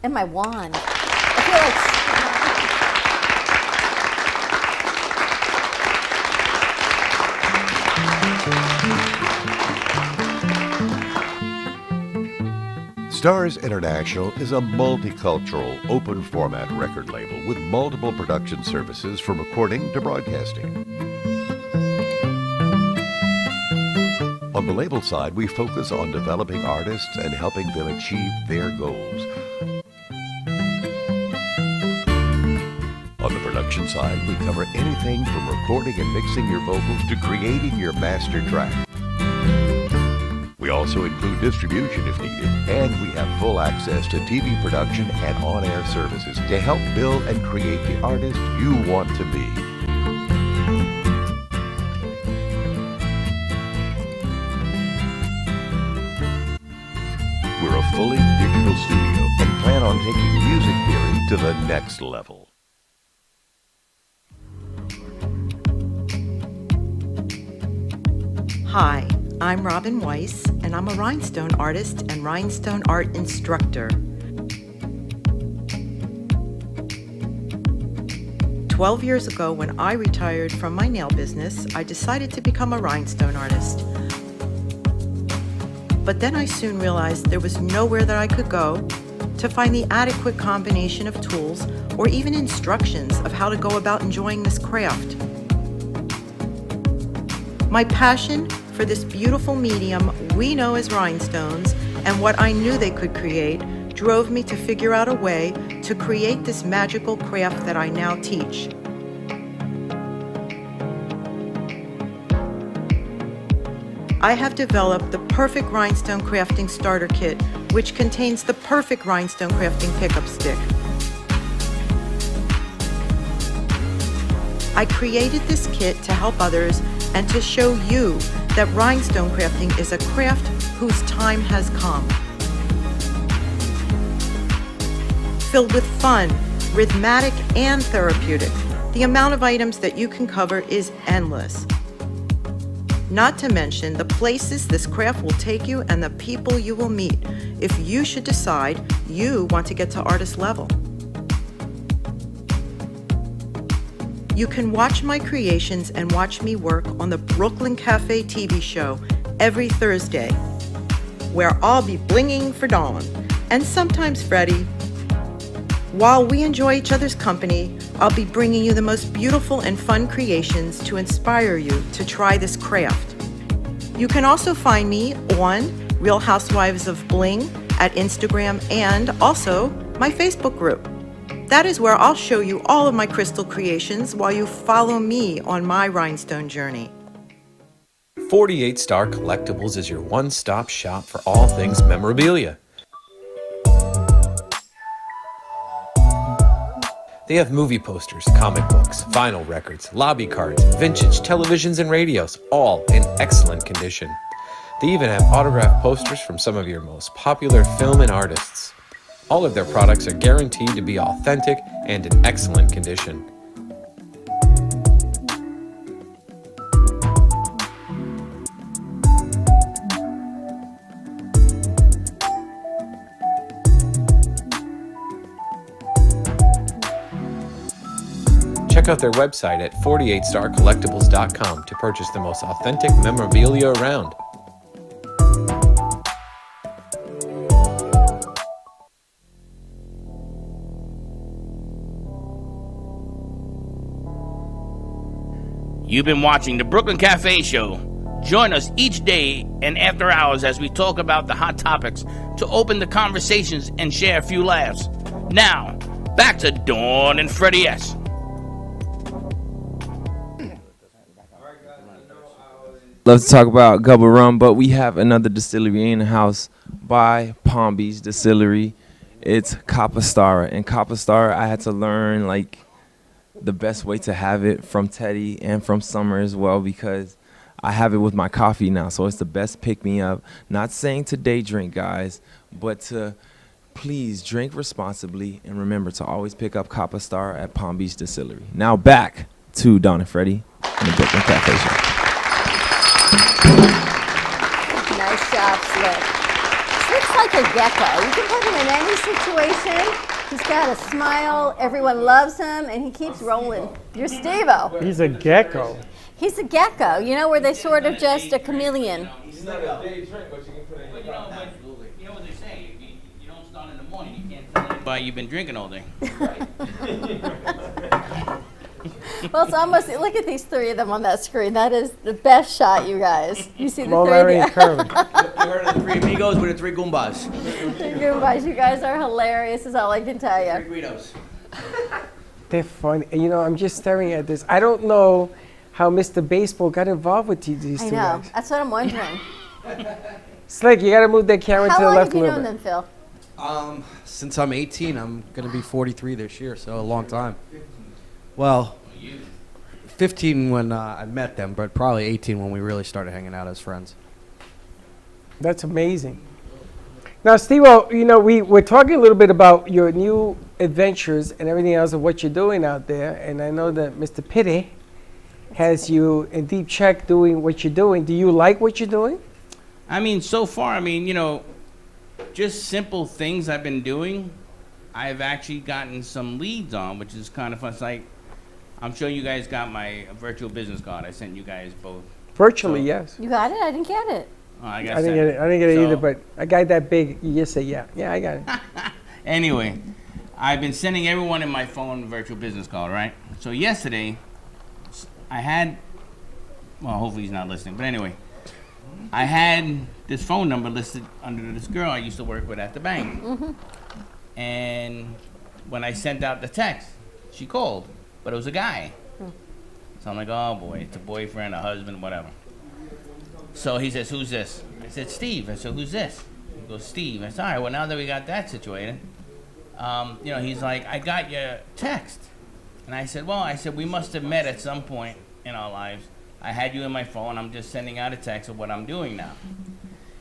And my wand. I feel like... Stars International is a multicultural, open-format record label with multiple production services from recording to broadcasting. On the label side, we focus on developing artists and helping them achieve their goals. On the production side, we cover anything from recording and mixing your vocals to creating your master track. We also include distribution if needed, and we have full access to TV production and on-air services to help build and create the artist you want to be. We're a fully digital studio and plan on taking music theory to the next level. Hi, I'm Robin Weiss, and I'm a rhinestone artist and rhinestone art instructor. 12 years ago, when I retired from my nail business, I decided to become a rhinestone artist. But then I soon realized there was nowhere that I could go to find the adequate combination of tools or even instructions of how to go about enjoying this craft. My passion for this beautiful medium we know as rhinestones and what I knew they could create drove me to figure out a way to create this magical craft that I now teach. I have developed the perfect rhinestone crafting starter kit, which contains the perfect rhinestone crafting pickup stick. I created this kit to help others and to show you that rhinestone crafting is a craft whose time has come. Filled with fun, rhythmic, and therapeutic, the amount of items that you can cover is endless. Not to mention the places this craft will take you and the people you will meet if you should decide you want to get to artist level. You can watch my creations and watch me work on the Brooklyn Café TV show every Thursday, where I'll be blinging for Dawn, and sometimes Freddie. While we enjoy each other's company, I'll be bringing you the most beautiful and fun creations to inspire you to try this craft. You can also find me on Real Housewives of Bling at Instagram and also my Facebook group. That is where I'll show you all of my crystal creations while you follow me on my rhinestone journey. 48 Star Collectibles is your one-stop shop for all things memorabilia. They have movie posters, comic books, vinyl records, lobby cards, vintage televisions and radios, all in excellent condition. They even have autographed posters from some of your most popular film and artists. All of their products are guaranteed to be authentic and in excellent condition. Check out their website at 48starcollectibles.com to purchase the most authentic memorabilia around. You've been watching the Brooklyn Café Show. Join us each day and after hours as we talk about the hot topics to open the conversations and share a few laughs. Now, back to Dawn and Freddie S. Love to talk about Gubba Rum, but we have another distillery in the house by Palm Beach Distillery. It's Capostara. And Capostara, I had to learn like the best way to have it from Teddy and from Summer as well, because I have it with my coffee now, so it's the best pick-me-up. Not saying to day drink, guys, but to please drink responsibly and remember to always pick up Capostara at Palm Beach Distillery. Now back to Dawn and Freddie in the Brooklyn Café Show. Nice job, Slick. Slick's like a gecko. You can put him in any situation. He's got a smile. Everyone loves him, and he keeps rolling. You're Steve-O. He's a gecko. He's a gecko. You know, where they sort of just a chameleon. He's like a day drink, but you can put it in your mouth. You know what they say, you don't start in the morning, you can't tell anybody you've been drinking all day. Well, it's almost, look at these three of them on that screen. That is the best shot, you guys. You see the Mo, three Larry, there? and Curly. You heard of the three amigos with the three Goombas. Three Goombas. You guys are hilarious, is all I can tell you. Three Guidos. They're funny. You know, I'm just staring at this. I don't know how Mr. Baseball got involved with these I two know. guys. That's what I'm wondering. Slick, you got to move that camera How to the long left have a you little known bit. them, Phil? Since I'm 18, I'm going to be 43 this year, so a long time. Well, 15 when I met them, but probably 18 when we really started hanging out as friends. That's amazing. Now, Steve, you know, we're talking a little bit about your new adventures and everything else of what you're doing out there, and I know that Mr. Pitty has you in deep check doing what you're doing. Do you like what you're doing? I mean, so far, you know, just simple things I've been doing, I've actually gotten some leads on, which is kind of fun. It's like, I'm sure you guys got my virtual business card. I sent you guys both. Virtually, yes. You got it? I didn't get it. Oh, I didn't get it either, but a guy that big, you just say, yeah. Yeah, I got it. Anyway, I've been sending everyone in my phone a virtual business card, right? So yesterday, I had, well, hopefully he's not listening, but anyway, I had this phone number listed under this girl I used to work with at the bank. And when I sent out the text, she called, but it was a guy. So I'm like, oh boy, it's a boyfriend, a husband, whatever. So he says, who's this? I said, Steve. I said, who's this? He goes, Steve. I said, all right, well, now that we got that situated, he's like, I got your text. And I said, we must have met at some point in our lives. I had you in my phone. I'm just sending out a text of what I'm doing now.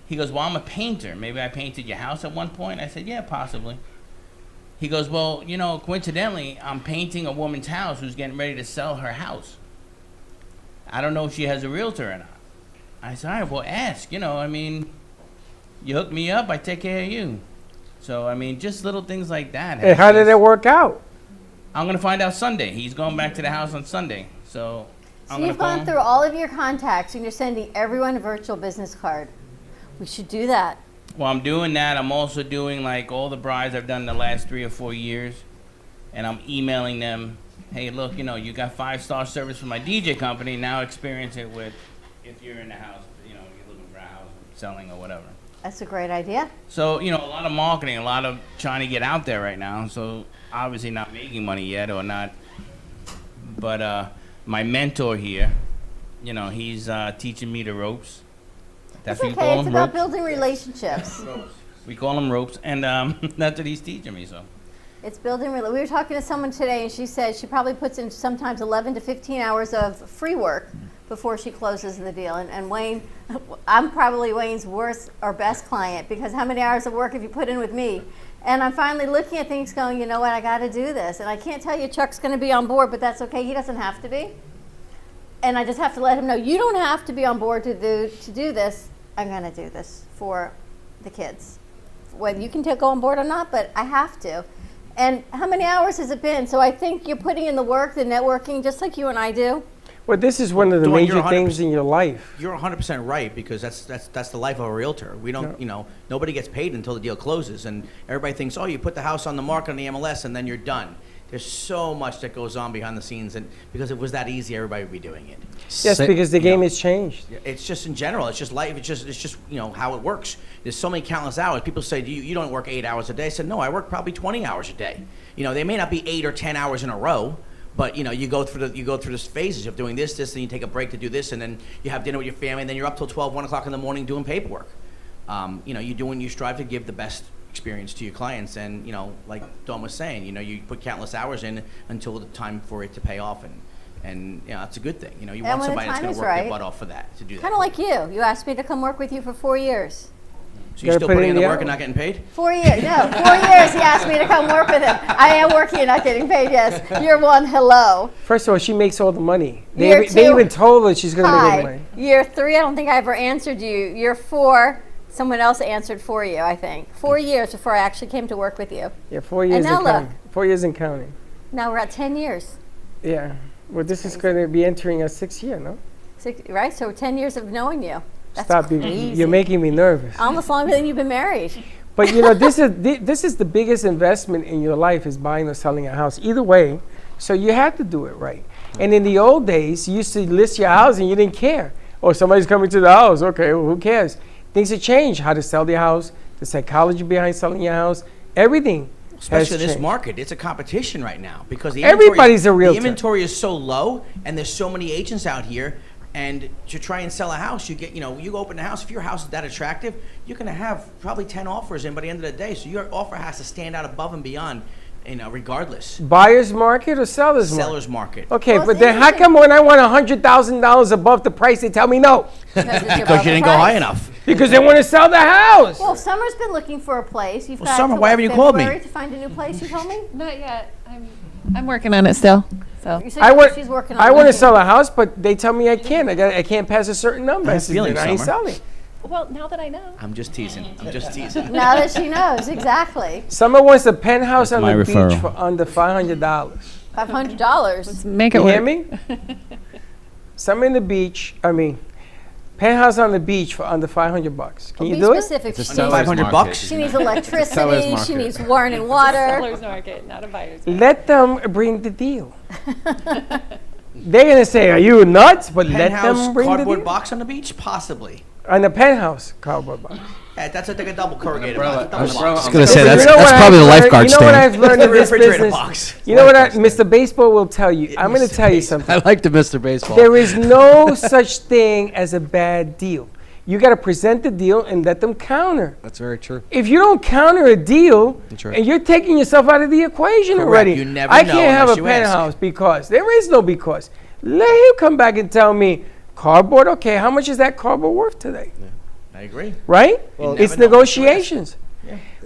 He goes, well, I'm a painter. Maybe I painted your house at one point. I said, yeah, possibly. He goes, well, coincidentally, I'm painting a woman's house who's getting ready to sell her house. I don't know if she has a realtor or not. I said, all right, well, ask. You hook me up, I take care of you. So, just little things like that. And how did it work out? I'm going to find out Sunday. He's going back to the house on Sunday. So you've gone through all of your contacts and you're sending everyone a virtual business card. We should do that. Well, I'm doing that. I'm also doing like all the brides I've done the last 3 or 4 years. And I'm emailing them, hey, look, you got 5-star service from my DJ company. Now experience it with, if you're in the house, you're looking for a house, selling or whatever. That's a great idea. So, a lot of marketing, a lot of trying to get out there right now. So obviously not making money yet or not. But my mentor here, he's teaching me the ropes. That's okay. It's about building relationships. We call them ropes, and that's what he's teaching me. So it's building. We were talking to someone today, and she said she probably puts in sometimes 11 to 15 hours of free work before she closes the deal. And Wayne, I'm probably Wayne's worst or best client, because how many hours of work have you put in with me? And I'm finally looking at things going, you know what, I got to do this. And I can't tell you Chuck's going to be on board, but that's okay. He doesn't have to be. And I just have to let him know, you don't have to be on board to do this. I'm going to do this for the kids. Whether you can go on board or not, but I have to. And how many hours has it been? So I think you're putting in the work, the networking, just like you and I do. Well, this is one of the major things in your life. You're 100% right, because that's the life of a realtor. We don't, nobody gets paid until the deal closes, and everybody thinks, oh, you put the house on the market on the MLS and then you're done. There's so much that goes on behind the scenes, and because if it was that easy, everybody would be doing it. Yes, because the game has changed. It's just in general. It's just life. It's just how it works. There's so many countless hours. People say, you don't work 8 hours a day. I said, no, I work probably 20 hours a day. They may not be 8 or 10 hours in a row, but you go through this phases of doing this, then you take a break to do this, and then you have dinner with your family, and then you're up till 12, 1 o'clock in the morning doing paperwork. You strive to give the best experience to your clients, and like Dawn was saying, you put countless hours in until the time for it to pay off, and it's a good thing. You want somebody that's going to work their butt off for that, to do that. Kind of like you. You asked me to come work with you for 4 years. So you're still putting in the work and not getting paid? 4 years. No, 4 years he asked me to come work with him. I am working and not getting paid, yes. Year 1, hello. First of all, she makes all the money. They even told her she's going to make all the money. Year 3, I don't think I ever answered you. Year 4, someone else answered for you, I think. 4 years before I actually came to work with you. Yeah, 4 years and counting. 4 years and counting. Now we're at 10 years. Yeah. Well, this is going to be entering a 6th year, no? 6, right? So 10 years of knowing you. That's Stop crazy. You're making me nervous. Almost longer than you've been married. But this is the biggest investment in your life, is buying or selling a house. Either way, so you have to do it right. And in the old days, you used to list your house and you didn't care. Oh, somebody's coming to the house. Okay, well, who cares? Things have changed. How to sell your house, the psychology behind selling your house, everything. Especially in this market, it's a competition right now, because everybody's a realtor. The inventory is so low, and there's so many agents out here. And to try and sell a house, you open the house. If your house is that attractive, you're going to have probably 10 offers in by the end of the day. So your offer has to stand out above and beyond, regardless. Buyer's market or seller's market? Seller's market. Okay, well, but then how come when I want $100,000 above the price, they tell me no? Because you didn't go high enough. Because they want to sell the house. Well, Summer's been looking for a place. You've got Summer, why haven't you called me? To find a new place, you told me? Not yet. I'm working on it still. So she's working on I want to sell a house, but they tell me I can't. I can't pass a certain number. I said, I ain't selling. Well, now that I know. I'm just teasing. Now that she knows, exactly. Summer wants a penthouse on the beach for under $500. $500? Make it you work. hear me? Summer in the beach, Penthouse on the beach for under $500. Can you Be do it? specific. It's a She seller's needs, market. she needs Seller's electricity. market. She needs warning and water. Seller's market, not a buyer's market. Let them bring the deal. They're gonna say, "Are you nuts?" But let Penthouse them bring the cardboard deal. box on the beach? Possibly. On the penthouse cardboard box. Yeah, that's like a double corrugated Umbrella- box. Double umbrella- box. I was gonna say, You that's know what probably I've the learned- lifeguard You know what stand. I've learned in this Refrigerator business? box. You know what Mr. Baseball will tell you. I'm going to tell you something. I like the Mr. Baseball. There is no such thing as a bad deal. You got to present the deal and let them counter. That's very true. If you don't counter a deal, That's right. and you're taking yourself out of the equation Correct. already. You never I know can't have a unless you ask. penthouse because there is no because. Let him come back and tell me cardboard. Okay, how much is that cardboard worth today? I agree. Right? Well, It's never know unless you negotiations.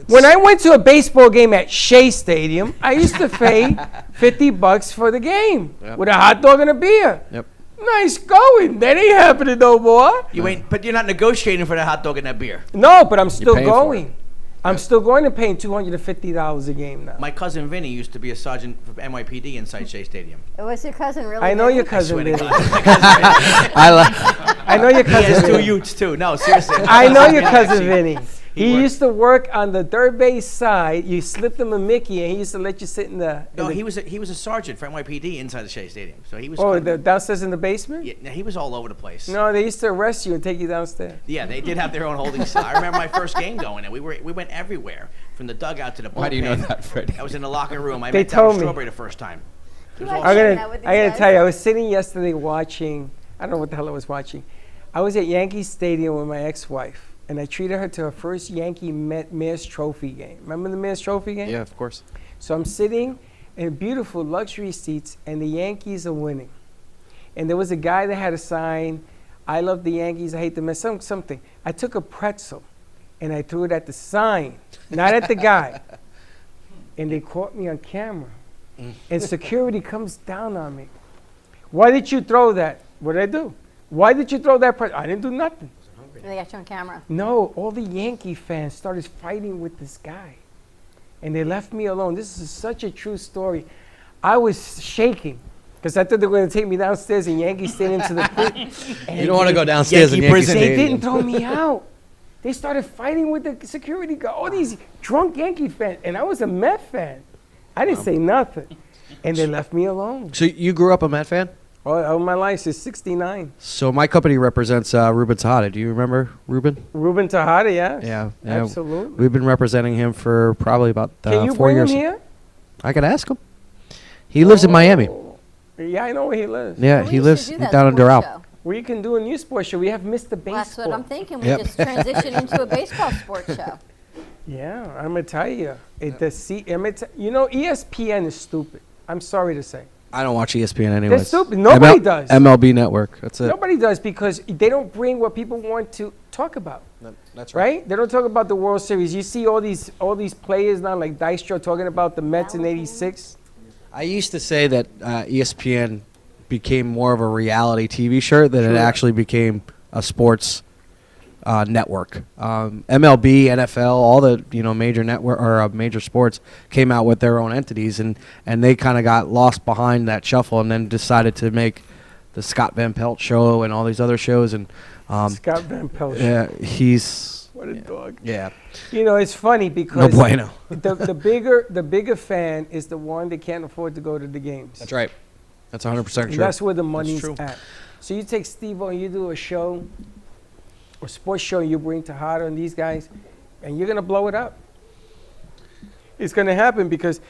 When I went to a baseball game at Shea Stadium, I used to pay $50 for the game with a hot dog and a beer. Yep. Nice going. That ain't happening no more. You ain't, but you're not negotiating for that hot dog and that beer. No, but I'm still paying for going. I'm still going to paying $250 a game now. My cousin Vinny used to be a sergeant for NYPD inside Shea Stadium. Was your cousin really? I know good? your I cousin swear to Vinny. God. My cousin Vinny. I know your He has cousin two Vinny. Utes too. No, seriously. I know your Yeah, cousin actually. Vinny. He worked- used to work on the third base side. You slipped him a Mickey, and he used to let you sit in the. No, he was a sergeant for NYPD inside the Shea Stadium. So he was. Oh, kind of- downstairs in the basement. yeah, no, he was all over the place. No, they used to arrest you and take you downstairs. Yeah, they did have their own holding cell. I remember my first game going, and we went everywhere from the dugout to the bullpen. Why do you know that, Freddie? I was in the locker room. I They met Darryl told me. Strawberry the first time. It was You all like I'm hanging gonna, out with these I gotta guys? tell you, I was sitting yesterday watching. I don't know what the hell I was watching. I was at Yankee Stadium with my ex-wife, and I treated her to her first Yankee Mayor's Trophy game. Remember the Mayor's Trophy game? Yeah, of course. So I'm sitting in beautiful luxury seats, and the Yankees are winning. And there was a guy that had a sign, "I love the Yankees, I hate the Mets," something. I took a pretzel, and I threw it at the sign, not at the guy. And they caught me on camera. And security comes down on me. "Why did you throw that?" "What did I do?" "Why did you throw that pretzel?" "I didn't do nothing." They got you on camera. No, all the Yankee fans started fighting with this guy. And they left me alone. This is such a true story. I was shaking because I thought they were going to take me downstairs in Yankee Stadium to the prison. You don't want to go downstairs in Yankee Yankee prison. They Stadium. didn't throw me out. They started fighting with the security guard. All these drunk Yankee fans. And I was a Met fan. I didn't say nothing. And they left me alone. So you grew up a Met fan? All my life since '69. So my company represents Ruben Tejada. Do you remember Ruben? Ruben Tejada, yeah. Yeah. Absolutely. We've been representing him for probably about Can you 4 bring years. him here? I could ask him. He lives in Miami. Oh, yeah, I know where he lives. Yeah, We he used to lives do that down in sports Doral. show. We can do a new sports show. We have Mr. Baseball. That's what I'm thinking. We Yep. just transition into a baseball sports show. Yeah, I'm gonna tell you. You know, ESPN is stupid. I'm sorry to say. I don't watch ESPN anyways. stupid. Nobody does. MLB Network. That's it. Nobody does because they don't bring what people want to talk about. That's Right? They don't talk about the World Series. You see all these players now, like Dystro, talking about the Mets in '86. I used to say that ESPN became more of a reality TV show than it Sure. actually became a sports network. MLB, NFL, all the major network or major sports came out with their own entities, and they kind of got lost behind that shuffle, and then decided to make the Scott Van Pelt show and all these other shows. And Scott Van Pelt. yeah, he's What a dog. yeah. You know, it's funny because No bueno. the bigger fan is the one that can't afford to go to the games. That's right. That's 100% And true. that's where the money's true. at. So you take Steve-O and you do a show, a sports show, you bring Tejada and these guys, and you're going to blow it up. It's going to happen because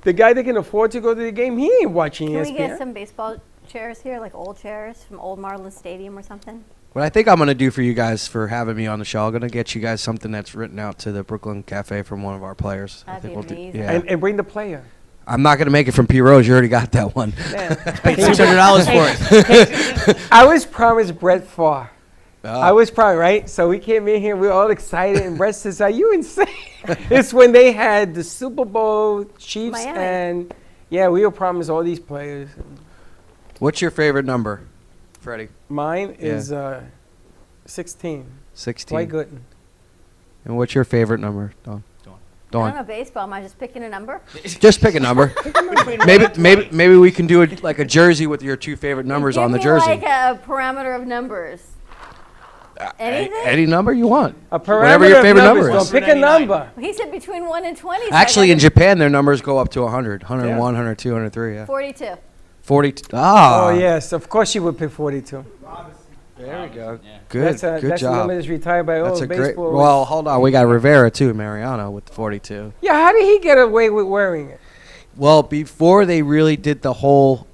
the guy that can afford to go to the game, he ain't watching Can ESPN. we get some baseball chairs here, like old chairs from Old Marlin Stadium or something? What I think I'm going to do for you guys for having me on the show, I'm going to get you guys something that's written out to the Brooklyn Cafe from one of our players. I That'd think be we'll do- amazing. yeah. And bring the player. I'm not going to make it from P. Rose. You already got that one. Paid $600 for it. I was promised Brett Favre. Ah. I was promised, right? So we came in here, we were all excited, and Brett says, "Are you insane?" It's when they had the Super Bowl, Chiefs, Miami. and yeah, we were promised all these players. What's your favorite number, Freddie? Mine Yeah. is 16. 16. Dwight Gooden. And what's your favorite number, Dawn? I don't Dawn. know baseball. Am I just picking a number? Just pick a number. maybe we can do it like a jersey with your two favorite numbers Give on the me jersey. like a parameter of numbers. Anything? Any number you want. A Whatever your parameter of favorite numbers. number is. Don't pick a number. He said between 1 and 20. So Actually, I in Japan, their numbers go up to 100, 101, Yeah. 102, 103. Yeah. 42. 42. Ah. Oh, yes. Of course you would pick 42. There we go. Yeah. Good. That's Good the job. number that's retired by That's all a great. baseball. Well, hold on. We got Rivera too, Mariano with 42. Yeah, how did he get away with wearing it? Well, before they really did the whole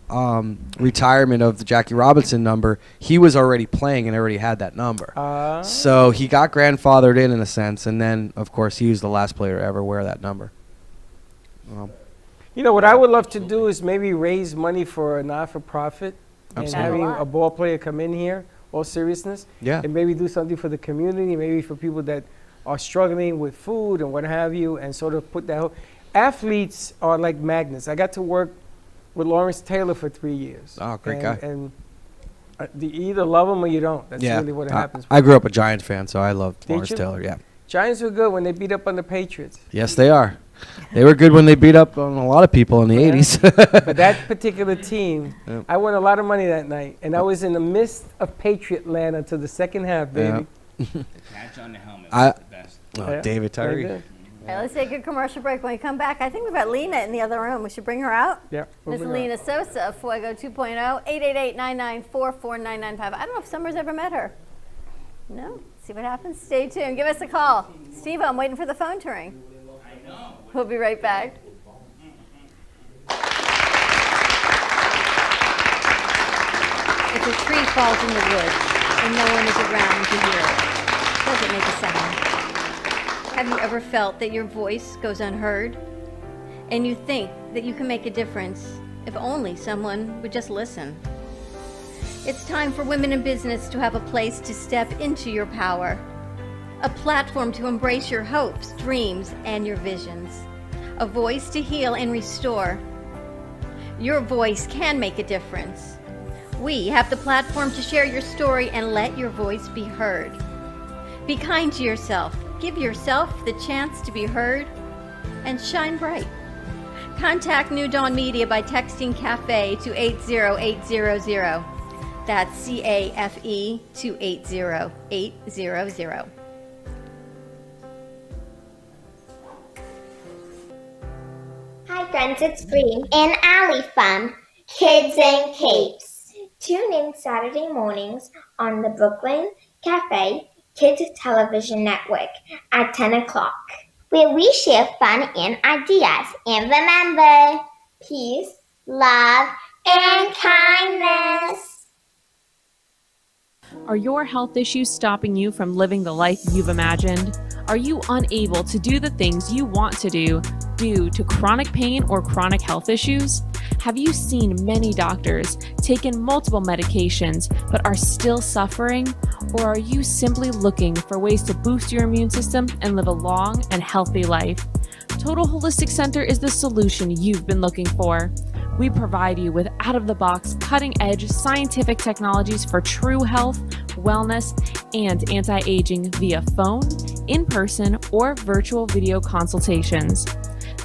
retirement of the Jackie Robinson number, he was already playing and already had that number. So he got grandfathered in a sense, and then of course he was the last player to ever wear that number. You know, what I would love to do is maybe raise money for a not-for-profit and Absolutely. having a ball player come in here, all seriousness, Yeah. and maybe do something for the community, maybe for people that are struggling with food and what have you, and sort of put that whole... Athletes are like magnets. I got to work with Lawrence Taylor for 3 years. Oh, great and, guy. And you either love him or you don't. That's really what happens. I grew up a Giants fan, so I loved Did Lawrence you? Taylor. Yeah. Giants were good when they beat up on the Patriots. Yes, they are. They were good when they beat up on a lot of people in the 80s. But that particular team, Yep. I won a lot of money that night, and I was in the midst of Patriot land until the second half, baby. Catch on the helmet. I- The best. Oh, David Tyree. Very good. All right, let's take a commercial break. When we come back, I think we've got Lena in the other room. We should bring her out. Yeah. we'll Miss bring her Lena Sosa of Fuego 2.0, 888-994-4995. I don't know if Summer's ever met her. No? See what happens? Stay tuned. Give us a call. Steve, I'm waiting for the phone to ring. I know. We'll be right back. If a tree falls in the woods and no one is around to hear it, does it make a sound? Have you ever felt that your voice goes unheard? And you think that you can make a difference if only someone would just listen? It's time for women in business to have a place to step into your power, a platform to embrace your hopes, dreams, and your visions, a voice to heal and restore. Your voice can make a difference. We have the platform to share your story and let your voice be heard. Be kind to yourself. Give yourself the chance to be heard and shine bright. Contact New Dawn Media by texting Café to 80800. That's CAFE to 80800. Hi friends, it's Green and Allie from Kids and Capes. Tune in Saturday mornings on the Brooklyn Café Kids Television Network at 10 o'clock, where we share fun and ideas. And remember, peace, love, and kindness. Are your health issues stopping you from living the life you've imagined? Are you unable to do the things you want to do due to chronic pain or chronic health issues? Have you seen many doctors, taken multiple medications, but are still suffering? Or are you simply looking for ways to boost your immune system and live a long and healthy life? Total Holistic Center is the solution you've been looking for. We provide you with out-of-the-box, cutting-edge scientific technologies for true health, wellness, and anti-aging via phone, in-person, or virtual video consultations.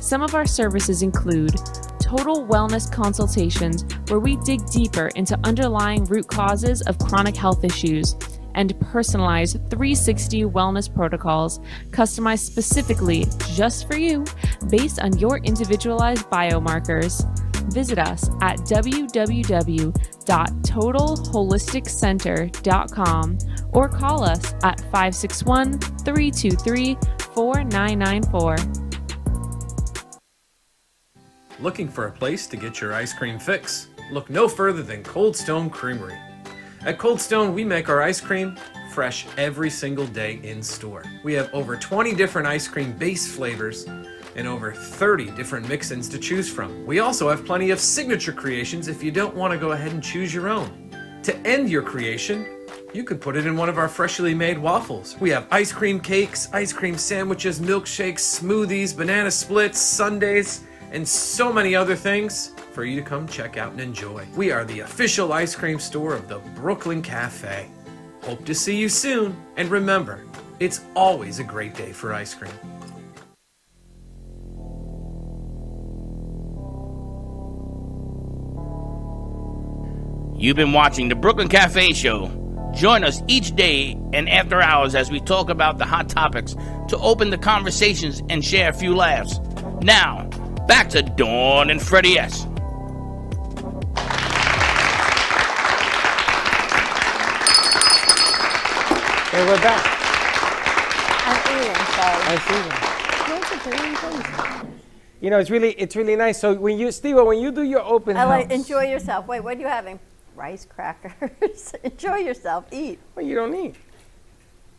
Some of our services include total wellness consultations, where we dig deeper into underlying root causes of chronic health issues, and personalized 360 wellness protocols customized specifically just for you based on your individualized biomarkers. Visit us at www.totalholisticcenter.com or call us at 561-323-4994. Looking for a place to get your ice cream fix? Look no further than Cold Stone Creamery. At Cold Stone, we make our ice cream fresh every single day in store. We have over 20 different ice cream base flavors and over 30 different mix-ins to choose from. We also have plenty of signature creations if you don't want to go ahead and choose your own. To end your creation, you could put it in one of our freshly made waffles. We have ice cream cakes, ice cream sandwiches, milkshakes, smoothies, banana splits, sundaes, and so many other things for you to come check out and enjoy. We are the official ice cream store of the Brooklyn Café. Hope to see you soon, and remember, it's always a great day for ice cream. You've been watching the Brooklyn Cafe Show. Join us each day and after hours as we talk about the hot topics to open the conversations and share a few laughs. Now, back to Dawn and Freddie S. And we're back. I'm eating, You know, it's really nice. So when you, Steve, when you do your open house, enjoy yourself. Wait, what are you having? Rice crackers. Enjoy yourself. Eat. Well, you don't eat.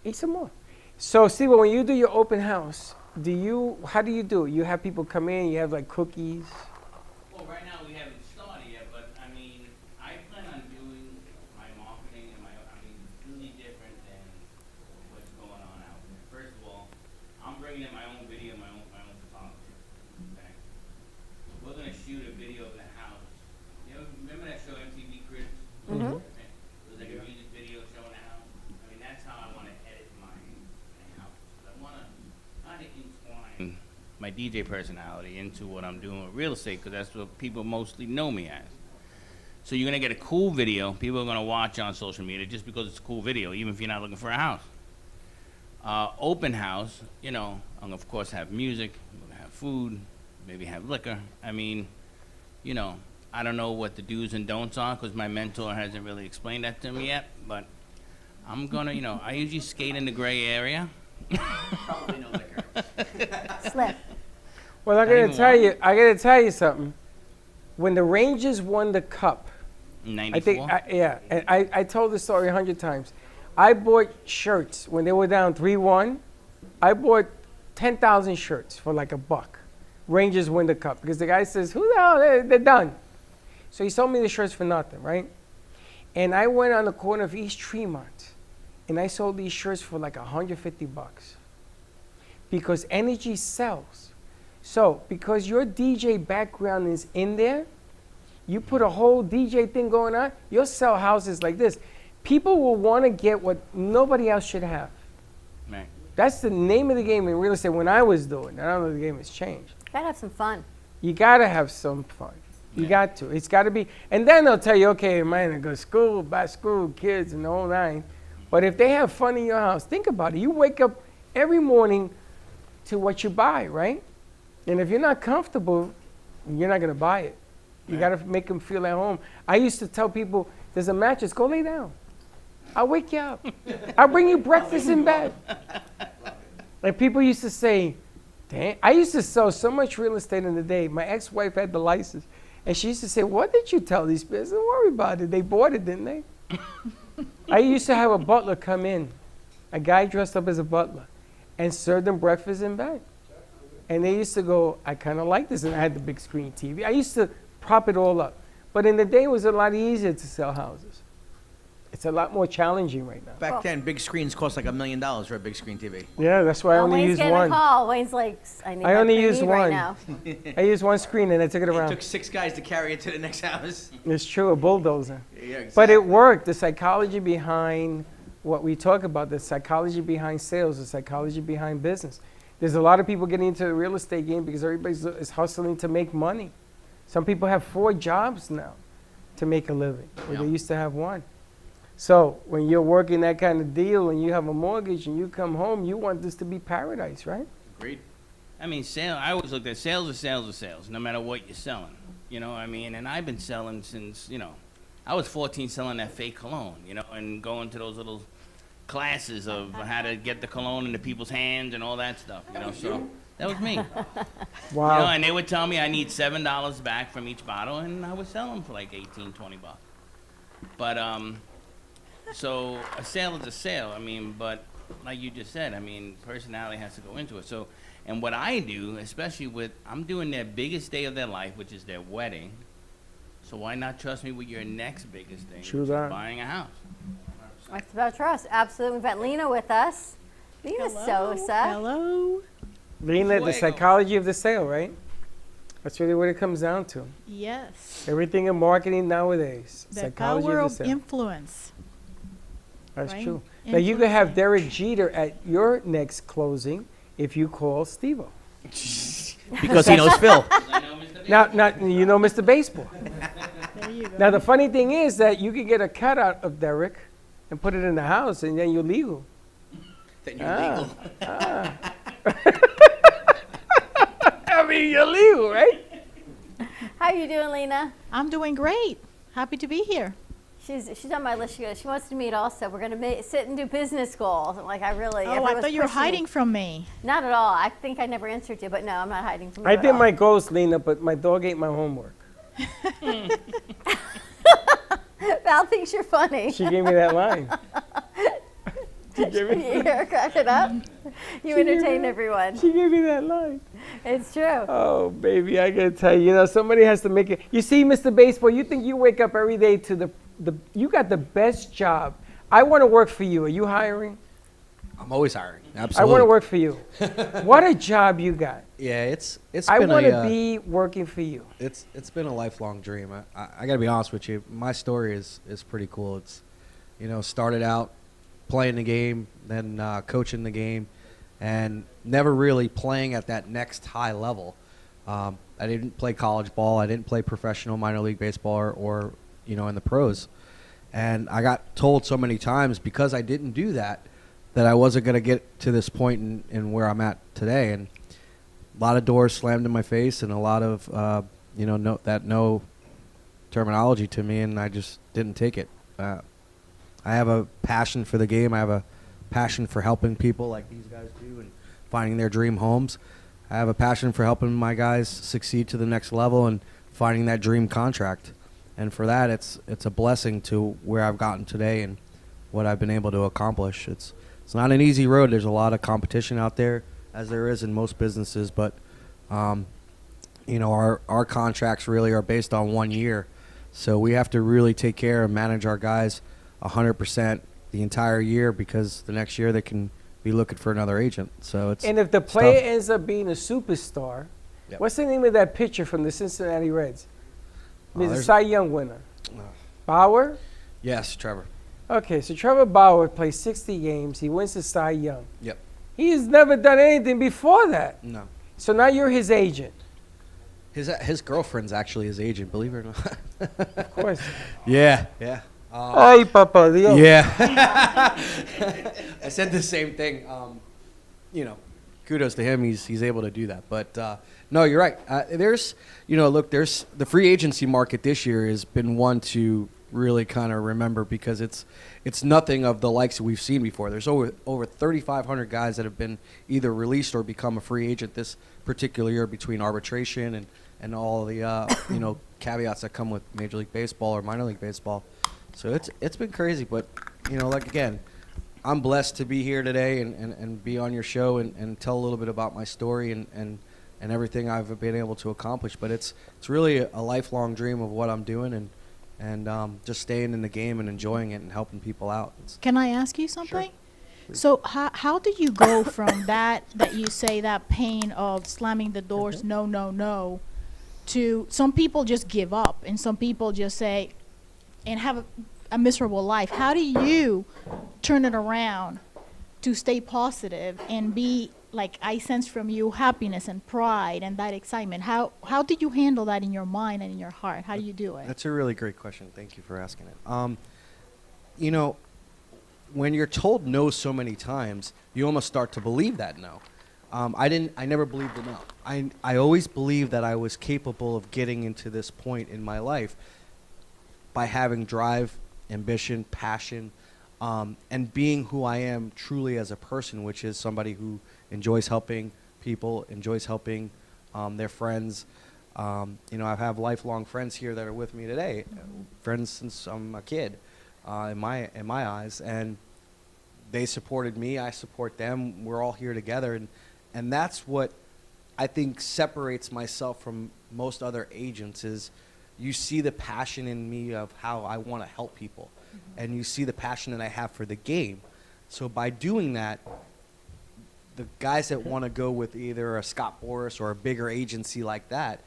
Eat some more. So, Steve, when you do your open house, how do you do it? You have people come in, you have like cookies. Well, right now we haven't started yet, but I mean, I plan on doing my marketing and really different than what's going on out there. First of all, I'm bringing in my own video, my own photography. Okay, we're gonna shoot a video of the house. You know, remember that show MTV Cribs? Mm-hmm. It was like a music video showing the house. I mean, that's how I want to edit my house. I want to kind of entwine my DJ personality into what I'm doing with real estate, because that's what people mostly know me as. So you're going to get a cool video. People are going to watch on social media just because it's a cool video, even if you're not looking for a house. Open house, you know, I'm going to, of course, have music. I'm going to have food, maybe have liquor. I mean, you know, I don't know what the do's and don'ts are because my mentor hasn't really explained that to me yet, but I'm going to, you know, I usually skate in the gray area. Probably no liquor. Slip. Well, I gotta tell you something. When the Rangers won the cup, 94? and I told the story 100 times. I bought shirts when they were down 3-1. I bought 10,000 shirts for like $1. Rangers win the cup because the guy says, "Who the hell? They're done." So he sold me the shirts for nothing, right? And I went on the corner of East Tremont, and I sold these shirts for like $150 because energy sells. So because your DJ background is in there, you put a whole DJ thing going on, you'll sell houses like this. People will want to get what nobody else should have. Right. That's the name of the game in real estate when I was doing it. I don't know if the game has changed. Gotta have some fun. You gotta have some fun. You got to. It's gotta be. And then they'll tell you, okay, man, I go to school, bad school, kids, and the whole nine. But if they have fun in your house, think about it. You wake up every morning to what you buy, right? And if you're not comfortable, you're not gonna buy it. You gotta make them feel at home. I used to tell people, there's a mattress, go lay down. I'll wake you up. I'll bring you breakfast in bed. And people used to say, damn, I used to sell so much real estate in the day. My ex-wife had the license. And she used to say, what did you tell these people? Don't worry about it. They bought it, didn't they? I used to have a butler come in, a guy dressed up as a butler, and serve them breakfast in bed. And they used to go, I kind of like this. And I had the big screen TV. I used to prop it all up. But in the day, it was a lot easier to sell houses. It's a lot more challenging right now. Back then, big screens cost like $1 million for a big screen TV. Yeah, that's why I only Wayne's use getting one. a call. Wayne's like, I need I my only premium use right one. now. I used one screen and I took it It around. took 6 guys to carry it to the next house. It's true, a bulldozer. Yeah, exactly. But it worked. The psychology behind what we talk about, the psychology behind sales, the psychology behind business. There's a lot of people getting into the real estate game because everybody is hustling to make money. Some people have 4 jobs now to make a living, where they used to have 1. So when you're working that kind of deal and you have a mortgage and you come home, you want this to be paradise, right? Agreed. I mean, I always looked at sales are sales are sales, no matter what you're selling. You know what I mean? And I've been selling since, you know, I was 14 selling that fake cologne, you know, and going to those little classes of how to get the cologne into people's hands and all that stuff, you know, so that was me. Wow. You know, and they would tell me I need $7 back from each bottle, and I would sell them for like $18, $20. But, so a sale is a sale. I mean, but like you just said, I mean, personality has to go into it. So, and what I do, especially with, I'm doing their biggest day of their life, which is their wedding. So why not trust me with your next biggest thing, True which is that. buying a house? It's about trust. Absolutely. We've got Lena with us. Lena Sosa. Hello. Lena, the psychology of the sale, right? That's really what it comes down to. Yes. Everything in marketing nowadays, The psychology power of of the sale. influence. That's right? true. Now you could have Derek Jeter at your next closing if you call Steve-O. Because he knows Phil. Now, you know Mr. Baseball. There you go. Now the funny thing is that you can get a cutout of Derek and put it in the house, and then you're legal. Then you're legal. I mean, you're legal, right? How you doing, Lena? I'm doing great. Happy to be here. She's on my list. She wants to meet also. We're going to sit and do business goals. I'm like, I thought you were hiding from me. Not at all. I think I never answered you, but no, I'm not hiding from you. I did my goals, Lena, but my dog ate my homework. Val thinks you're funny. She gave me that line. You're cracking up. You entertain everyone. She gave me that line. It's true. Oh, baby, I gotta tell you, somebody has to make it. You see, Mr. Baseball, you think you wake up every day to you got the best job. I want to work for you. Are you hiring? I'm always hiring. Absolutely. I want to work for you. What a job you got. Yeah, it's I been want to be working for you. It's been a lifelong dream. I got to be honest with you. My story is pretty cool. It's, started out playing the game, then coaching the game, and never really playing at that next high level. I didn't play college ball. I didn't play professional minor league baseball or in the pros. And I got told so many times because I didn't do that I wasn't going to get to this point in where I'm at today. And a lot of doors slammed in my face and a lot of, no terminology to me, and I just didn't take it. I have a passion for the game. I have a passion for helping people like these guys do and finding their dream homes. I have a passion for helping my guys succeed to the next level and finding that dream contract. And for that, it's a blessing to where I've gotten today and what I've been able to accomplish. It's not an easy road. There's a lot of competition out there, as there is in most businesses. But, our contracts really are based on 1 year. So we have to really take care and manage our guys 100% the entire year because the next year they can be looking for another agent. So And if the player ends up being a superstar, what's the name of that pitcher from the Cincinnati Reds? He's a Cy Young winner. Bauer? Yes, Trevor. Okay, so Trevor Bauer plays 60 games. He wins the Cy Young. Yep. He's never done anything before that. No. So now you're his agent. His girlfriend's actually his agent, believe it or not. Of course. Yeah. Ay, Papa Dios. Yeah. I said the same thing. Kudos to him. He's able to do that. But no, you're right. There's the free agency market this year has been one to really kind of remember because it's nothing of the likes that we've seen before. There's over 3,500 guys that have been either released or become a free agent this particular year between arbitration and all the caveats that come with Major League Baseball or minor league baseball. So it's been crazy, but again, I'm blessed to be here today and be on your show and tell a little bit about my story and everything I've been able to accomplish. But it's really a lifelong dream of what I'm doing and just staying in the game and enjoying it and helping people out. Can I ask you something? Sure. So how did you go from that you say that pain of slamming the doors, no, to some people just give up and some people just say and have a miserable life? How do you turn it around to stay positive and be like I sense from you happiness and pride and that excitement? How did you handle that in your mind and in your heart? How do you do it? That's a really great question. Thank you for asking it. When you're told no so many times, you almost start to believe that no. I never believed the no. I always believed that I was capable of getting into this point in my life by having drive, ambition, passion, and being who I am truly as a person, which is somebody who enjoys helping people, enjoys helping their friends. I have lifelong friends here that are with me today, friends since I'm a kid, in my eyes, and they supported me. I support them. We're all here together, and that's what I think separates myself from most other agents is you see the passion in me of how I want to help people, and you see the passion that I have for the game. So by doing that, the guys that want to go with either a Scott Boras or a bigger agency like that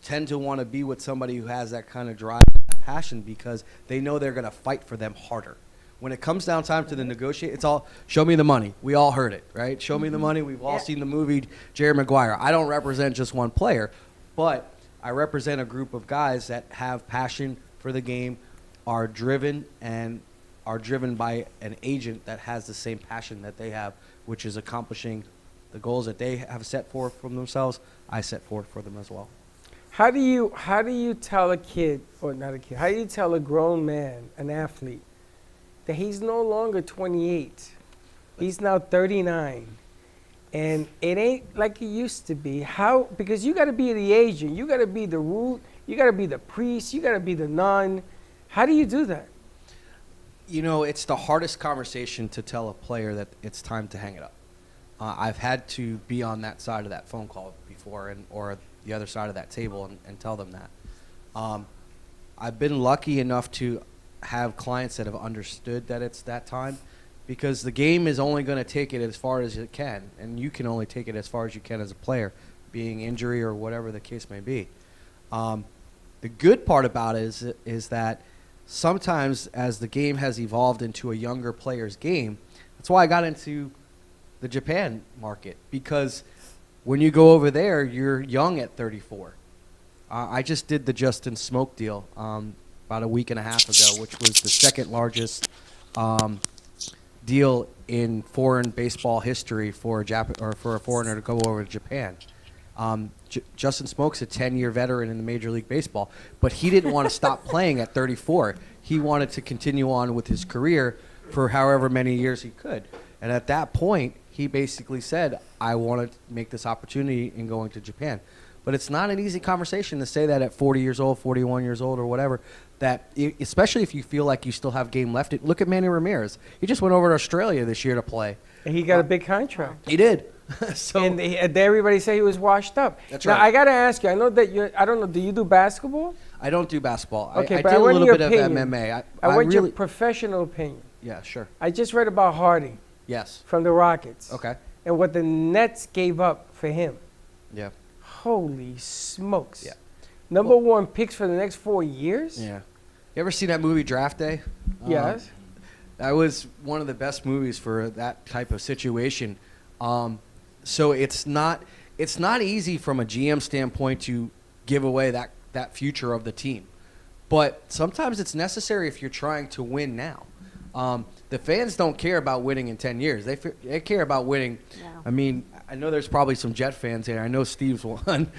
tend to want to be with somebody who has that kind of drive and passion because they know they're going to fight for them harder. When it comes down time to the negotiate, it's all, show me the money. We all heard it, right? Show me the money. We've all seen the movie Jerry Maguire. I don't represent just one player, but I represent a group of guys that have passion for the game, are driven, and are driven by an agent that has the same passion that they have, which is accomplishing the goals that they have set forth from themselves. I set forth for them as well. How do you tell a kid, or not a kid, how do you tell a grown man, an athlete, that he's no longer 28, he's now 39, and it ain't like it used to be? How? Because you got to be the agent, you got to be the root, you got to be the priest, you got to be the nun. How do you do that? You know, it's the hardest conversation to tell a player that it's time to hang it up. I've had to be on that side of that phone call before, or the other side of that table, and tell them that. I've been lucky enough to have clients that have understood that it's that time, because the game is only going to take it as far as it can, and you can only take it as far as you can as a player, being injury or whatever the case may be. The good part about it is that sometimes as the game has evolved into a younger player's game, that's why I got into the Japan market, because when you go over there, you're young at 34. I just did the Justin Smoke deal about a week and a half ago, which was the second largest deal in foreign baseball history for a foreigner to go over to Japan. Justin Smoke's a 10-year veteran in the Major League Baseball, but he didn't want to stop playing at 34. He wanted to continue on with his career for however many years he could. And at that point, he basically said, I want to make this opportunity in going to Japan. But it's not an easy conversation to say that at 40 years old, 41 years old, or whatever, that especially if you feel like you still have game left. Look at Manny Ramirez. He just went over to Australia this year to play. And he got a big contract. He did. So, and everybody said he was washed up. That's now, right. I got to ask you, I know that I don't know, do you do basketball? I don't do basketball. Okay, I but did a little bit opinion. of MMA. I want your really, professional opinion. yeah, sure. I just read about Hardy. Yes. From the Rockets. Okay. And what the Nets gave up for him. Yeah. Holy smokes. Yeah. Number one picks for the next 4 years? Yeah. You ever see that movie Draft Day? Yes. That was one of the best movies for that type of situation. So it's not easy from a GM standpoint to give away that future of the team. But sometimes it's necessary if you're trying to win now. The fans don't care about winning in 10 years. They care about winning. No. I mean, I know there's probably some Jet fans here. I know Steve's one.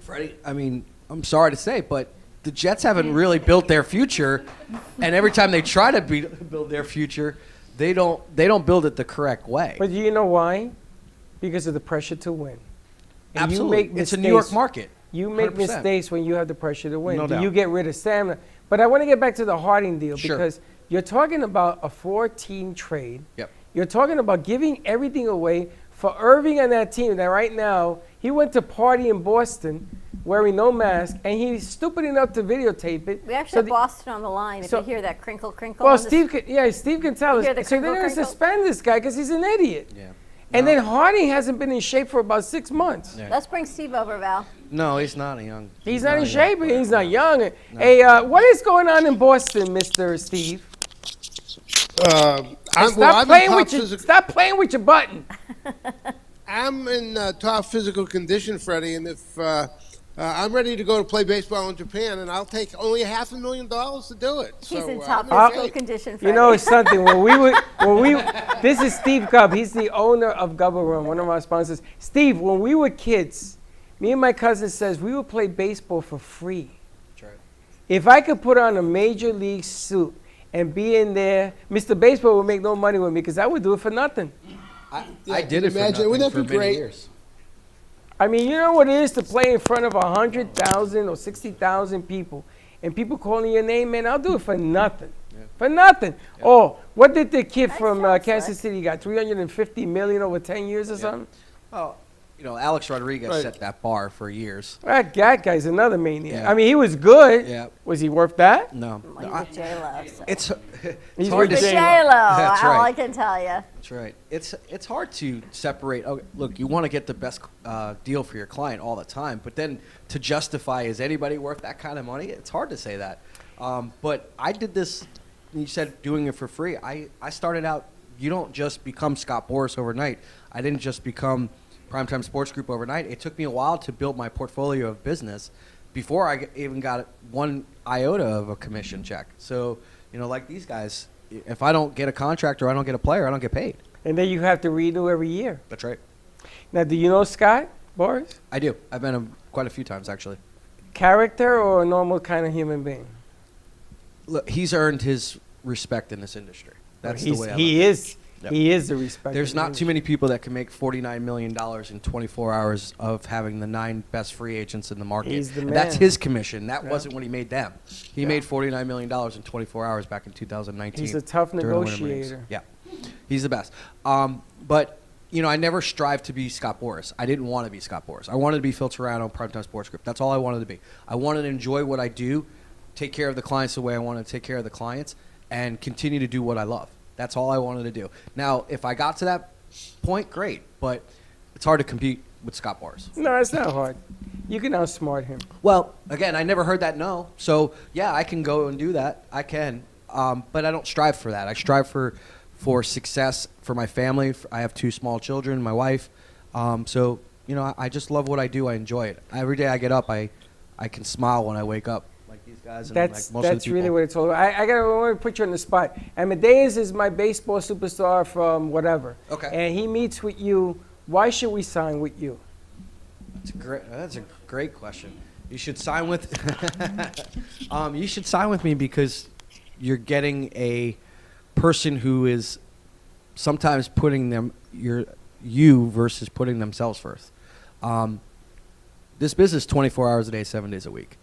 Freddie, I mean, I'm sorry to say, but the Jets haven't really built their future. And every time they try to build their future, they don't build it the correct way. But do you know why? Because of the pressure to win. And Absolutely. It's a New York market. You make 100%. mistakes when you have the pressure to win. No Do doubt. you get rid of stamina? But I want to get back to the Harding deal Sure. because you're talking about a 4-team trade. Yep. You're talking about giving everything away for Irving and that team that right now, he went to party in Boston wearing no mask, and he's stupid enough to videotape it. We actually have Boston on the line. If so- you hear that crinkle, crinkle. Well, on the Steve can tell You us. hear the So they're crinkle, going to crinkle? suspend this guy because he's an idiot. Yeah. And then Harding hasn't been in shape for about 6 months. Yeah. Let's bring Steve over, Val. No, he's not a young. He's not in a shape. young He's player. not young. Hey, what is going on in Boston, Mr. Steve? Stop playing with your button. I'm in top physical condition, Freddie, and if I'm ready to go to play baseball in Japan, and I'll take only $500,000 to do it. He's So, in top I'm physical okay. condition. You know something. This is Steve Gubb. He's the owner of Gubba Run, one of our sponsors. Steve, when we were kids, me and my cousin says we would play baseball for free. That's right. If I could put on a major league suit and be in there, Mr. Baseball would make no money with me because I would do it for nothing. I did it for Imagine, nothing wouldn't for that be many great? years. I mean, you know what it is to play in front of 100,000 or 60,000 people, and people calling your name, man, I'll do it for nothing. For nothing. Oh, what did the kid from Kansas City got? $350 million over 10 years or something? Well, you know, Alex Rodriguez Right. set that bar for years. That guy's another maniac. Yeah. I mean, he was good. Yeah. Was he worth that? No. He's with J-Lo. So. It's He's hard with to J-Lo. say. That's That's all right. I can tell you. That's right. It's hard to separate. Oh, look, you want to get the best deal for your client all the time, but then to justify, is anybody worth that kind of money? It's hard to say that. But I did this. You said doing it for free. I started out. You don't just become Scott Boras overnight. I didn't just become Primetime Sports Group overnight. It took me a while to build my portfolio of business before I even got one iota of a commission check. So You know, like these guys, if I don't get a contract or I don't get a player, I don't get paid. And then you have to renew every year. That's right. Now, do you know Scott, Boris? I do. I've met him quite a few times, actually. Character or a normal kind of human being? Look, he's earned his respect in this industry. That's the way I he look. is. Yep. He is the respect. There's not too many people that can make $49 million in 24 hours of having the 9 best free agents in the market. He's the And man. that's his commission. That Yeah. wasn't what he made them. He Yeah. made $49 million in 24 hours back in 2019. He's a tough during the Winter Meetings. negotiator. Yeah, he's the best. But, you know, I never strived to be Scott Boras. I didn't want to be Scott Boras. I wanted to be Phil Toronto, Primetime Sports Group. That's all I wanted to be. I wanted to enjoy what I do, take care of the clients the way I want to take care of the clients, and continue to do what I love. That's all I wanted to do. Now, if I got to that point, great. But it's hard to compete with Scott Boras. No, it's not hard. You can outsmart him. Well, again, I never heard that no. So, yeah, I can go and do that. I can. But I don't strive for that. I strive for success for my family. I have 2 small children, my wife. So, you know, I just love what I do. I enjoy it. Every day I get up, I can smile when I wake up. Like these guys and That's like most of the people. really what it's all about. I want to put you on the spot. Amadeus is my baseball superstar from whatever. Okay. And he meets with you. Why should we sign with you? That's a great question. You should sign with you should sign with me because you're getting a person who is sometimes putting you versus putting themselves first. This business 24 hours a day, 7 days a week.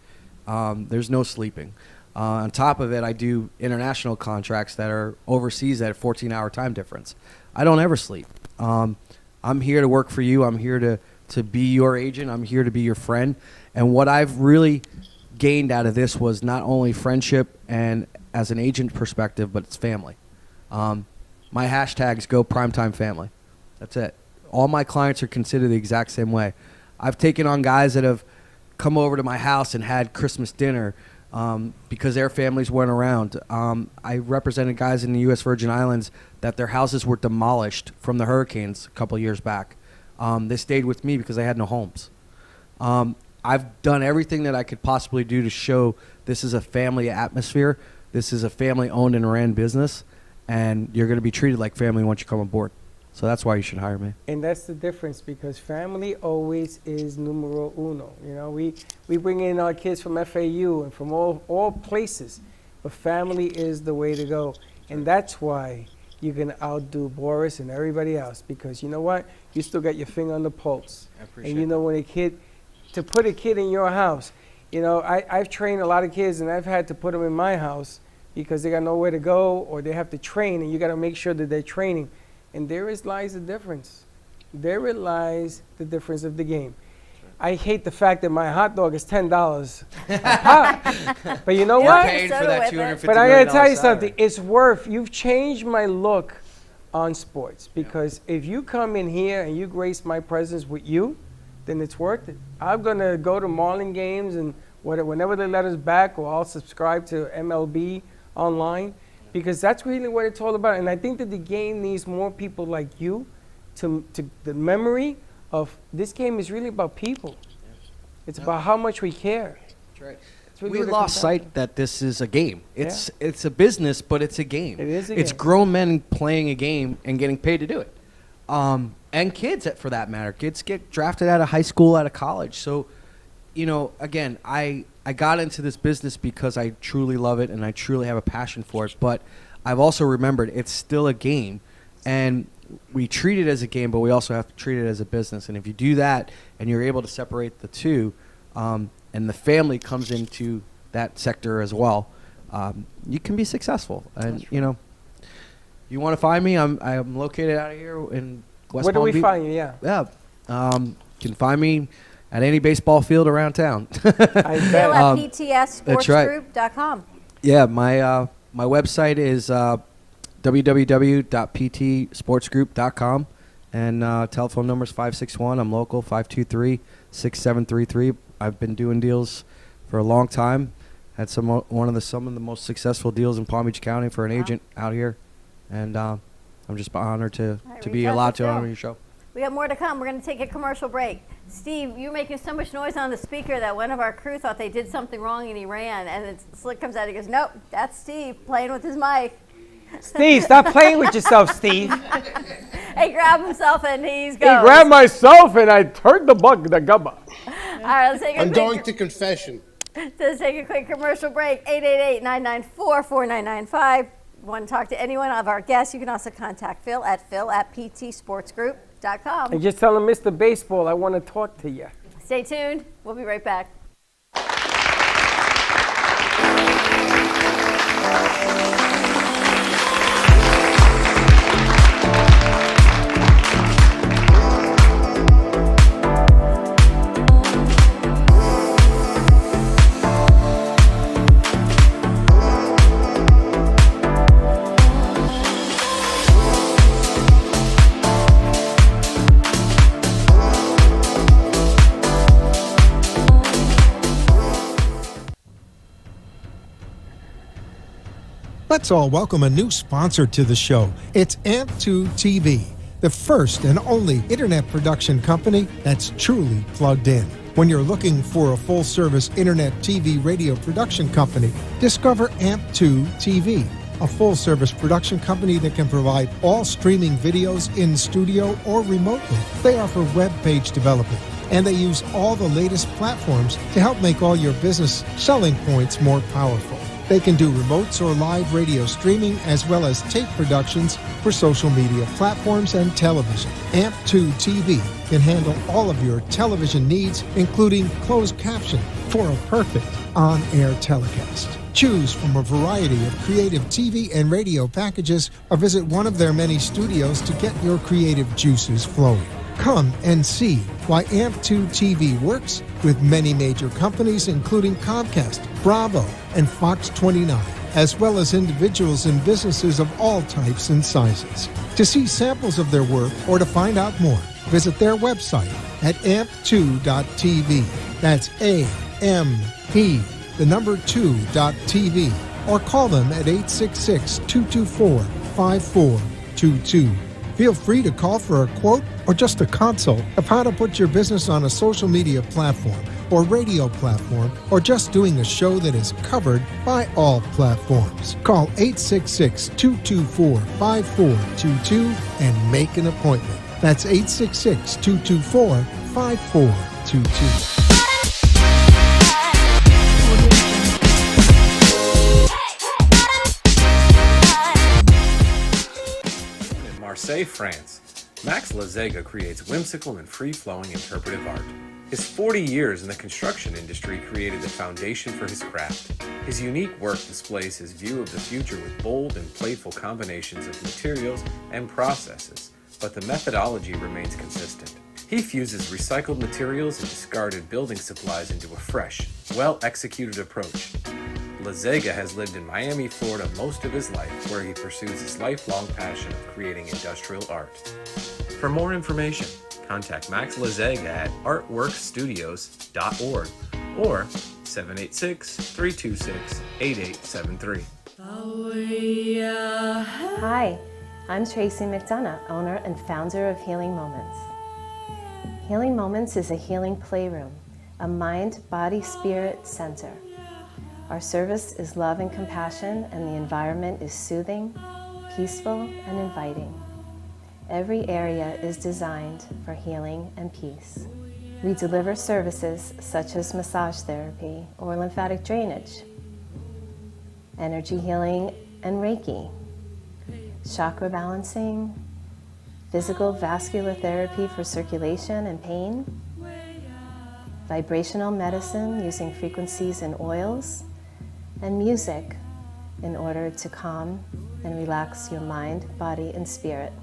There's no sleeping. On top of it, I do international contracts that are overseas at a 14-hour time difference. I don't ever sleep. I'm here to work for you. I'm here to be your agent. I'm here to be your friend. And what I've really gained out of this was not only friendship and as an agent perspective, but it's family. My hashtags go primetime family. That's it. All my clients are considered the exact same way. I've taken on guys that have come over to my house and had Christmas dinner because their families weren't around. I represented guys in the U.S. Virgin Islands that their houses were demolished from the hurricanes a couple of years back. They stayed with me because they had no homes. I've done everything that I could possibly do to show this is a family atmosphere. This is a family-owned and ran business, and you're going to be treated like family once you come aboard. So that's why you should hire me. And that's the difference because family always is numero uno. You know, we bring in our kids from FAU and from all places, but family is the way to go. And that's why you're going to outdo Boris and everybody else because you know what? You still got your finger on the pulse. I appreciate And you know, to put a kid in your house, you know, I've trained a lot of kids and I've had to put them in my house because they got nowhere to go or they have to train and you got to make sure that they're training. And therein lies the difference. Therein lies the difference of the game. I hate the fact that my hot dog is $10 a pop. But you know what? Paid for that $250 But I got to tell you salary. something. It's worth. You've changed my look on sports because if you come in here and you grace my presence with you, then it's worth it. I'm going to go to Marlin games and whenever they let us back, or I'll subscribe to MLB online. Because that's really what it's all about. And I think that the game needs more people like you to the memory of this game is really about people. It's about how much we care. That's right. It's really We what it lost comes down sight that this is a game. It's a business, but it's a game. It is a It's game. grown men playing a game and getting paid to do it. And kids, for that matter. Kids get drafted out of high school, out of college. So, you know, again, I got into this business because I truly love it and I truly have a passion for it. But I've also remembered it's still a game. And we treat it as a game, but we also have to treat it as a business. And if you do that and you're able to separate the two, and the family comes into that sector as well, you can be successful. And, you know, you want to find me, I'm located out of here in West Where do Palm we Beach. find you? Yeah. Yeah. You can find me at any baseball field around town. Bill at ptssportsgroup.com. Yeah, my website is www.ptsportsgroup.com, and telephone number is 561. I'm local, 523-6733. I've been doing deals for a long time. Had some of the most successful deals in Palm Beach County for an agent out here, and I'm just honored to be reach out allowed to to Phil. honor your show. We got more to come. We're going to take a commercial break. Steve, you were making so much noise on the speaker that one of our crew thought they did something wrong and he ran. And then Slick comes out and he goes, nope, that's Steve playing with his mic. Steve, stop playing with yourself, Steve. He grabbed himself and he's He going. grabbed myself and I turned the gubba. All right, let's take a I'm quick going to confession. Let's take a quick commercial break. 888-994-4995. Want to talk to any one of our guests? You can also contact Phil at phil@ptsportsgroup.com. And just tell him, Mr. Baseball, I want to talk to you. Stay tuned. We'll be right back. Let's all welcome a new sponsor to the show. It's AMP2 TV, the first and only internet production company that's truly plugged in. When you're looking for a full-service internet TV radio production company, discover AMP2 TV, a full-service production company that can provide all streaming videos in studio or remotely. They offer web page development, and they use all the latest platforms to help make all your business selling points more powerful. They can do remotes or live radio streaming as well as tape productions for social media platforms and television. AMP2 TV can handle all of your television needs, including closed caption for a perfect on-air telecast. Choose from a variety of creative TV and radio packages or visit one of their many studios to get your creative juices flowing. Come and see why AMP2 TV works with many major companies, including Comcast, Bravo, and Fox 29, as well as individuals and businesses of all types and sizes. To see samples of their work or to find out more, visit their website at amp2.tv. That's AMP, the number 2.tv, or call them at 866-224-5422. Feel free to call for a quote or just a consult of how to put your business on a social media platform or radio platform, or just doing a show that is covered by all platforms. Call 866-224-5422 and make an appointment. That's 866-224-5422. Marseille, France, Max Lazega creates whimsical and free-flowing interpretive art. His 40 years in the construction industry created the foundation for his craft. His unique work displays his view of the future with bold and playful combinations of materials and processes, but the methodology remains consistent. He fuses recycled materials and discarded building supplies into a fresh, well-executed approach. Lazega has lived in Miami, Florida most of his life, where he pursues his lifelong passion of creating industrial art. For more information, contact Max Lazega at artworkstudios.org or 786-326-8873. Hi, I'm Tracy McDonough, owner and founder of Healing Moments. Healing Moments is a healing playroom, a mind, body, spirit center. Our service is love and compassion, and the environment is soothing, peaceful, and inviting. Every area is designed for healing and peace. We deliver services such as massage therapy or lymphatic drainage, energy healing and Reiki, chakra balancing, physical vascular therapy for circulation and pain, vibrational medicine using frequencies and oils, and music in order to calm and relax your mind, body, and spirit.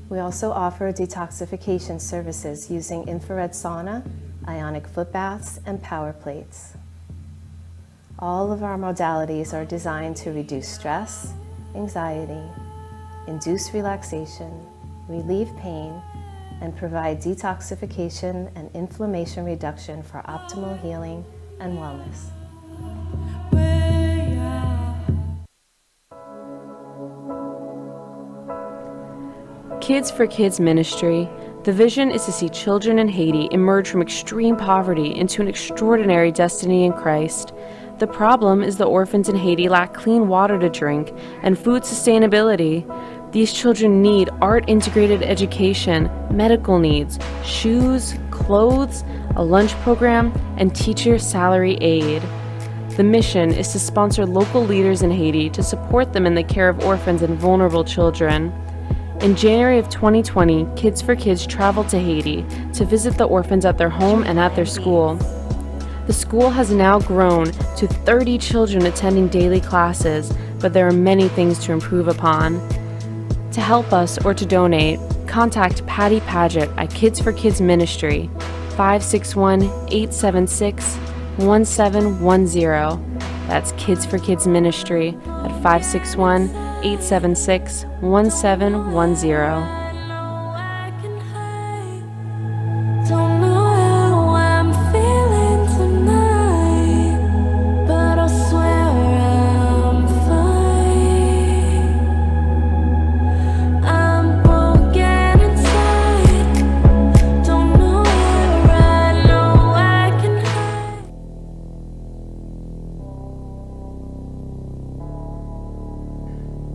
We also offer detoxification services using infrared sauna, ionic foot baths, and power plates. All of our modalities are designed to reduce stress, anxiety, induce relaxation, relieve pain, and provide detoxification and inflammation reduction for optimal healing and wellness. Kids for Kids Ministry The vision is to see children in Haiti emerge from extreme poverty into an extraordinary destiny in Christ. The problem is the orphans in Haiti lack clean water to drink and food sustainability. These children need art-integrated education, medical needs, shoes, clothes, a lunch program, and teacher salary aid. The mission is to sponsor local leaders in Haiti to support them in the care of orphans and vulnerable children. In January of 2020, Kids for Kids traveled to Haiti to visit the orphans at their home and at their school. The school has now grown to 30 children attending daily classes, but there are many things to improve upon. To help us or to donate, contact Patty Paget at Kids for Kids Ministry, 561-876-1710. That's Kids for Kids Ministry at 561-876-1710.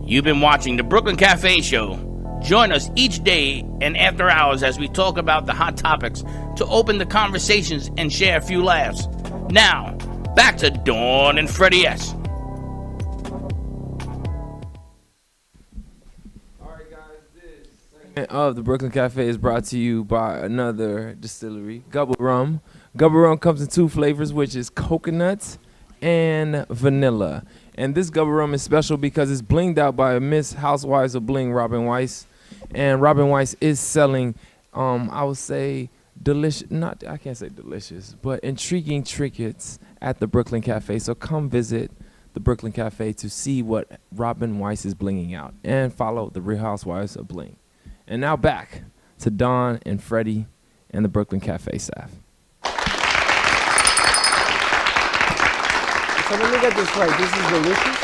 You've been watching the Brooklyn Café Show. Join us each day and after hours as we talk about the hot topics to open the conversations and share a few laughs. Now, back to Dawn and Freddie S. Of the Brooklyn Cafe is brought to you by another distillery, Gubba Rum. Gubba Rum comes in 2 flavors, which is coconut and vanilla. And this Gubba Rum is special because it's blinged out by Miss Housewives of Bling, Robin Weiss. And Robin Weiss is selling, I would say, I can't say delicious, but intriguing trinkets at the Brooklyn Cafe. So come visit the Brooklyn Cafe to see what Robin Weiss is blinging out. And follow the Real Housewives of Bling. And now back to Dawn and Freddie and the Brooklyn Cafe staff. So let me get this right. This is delicious?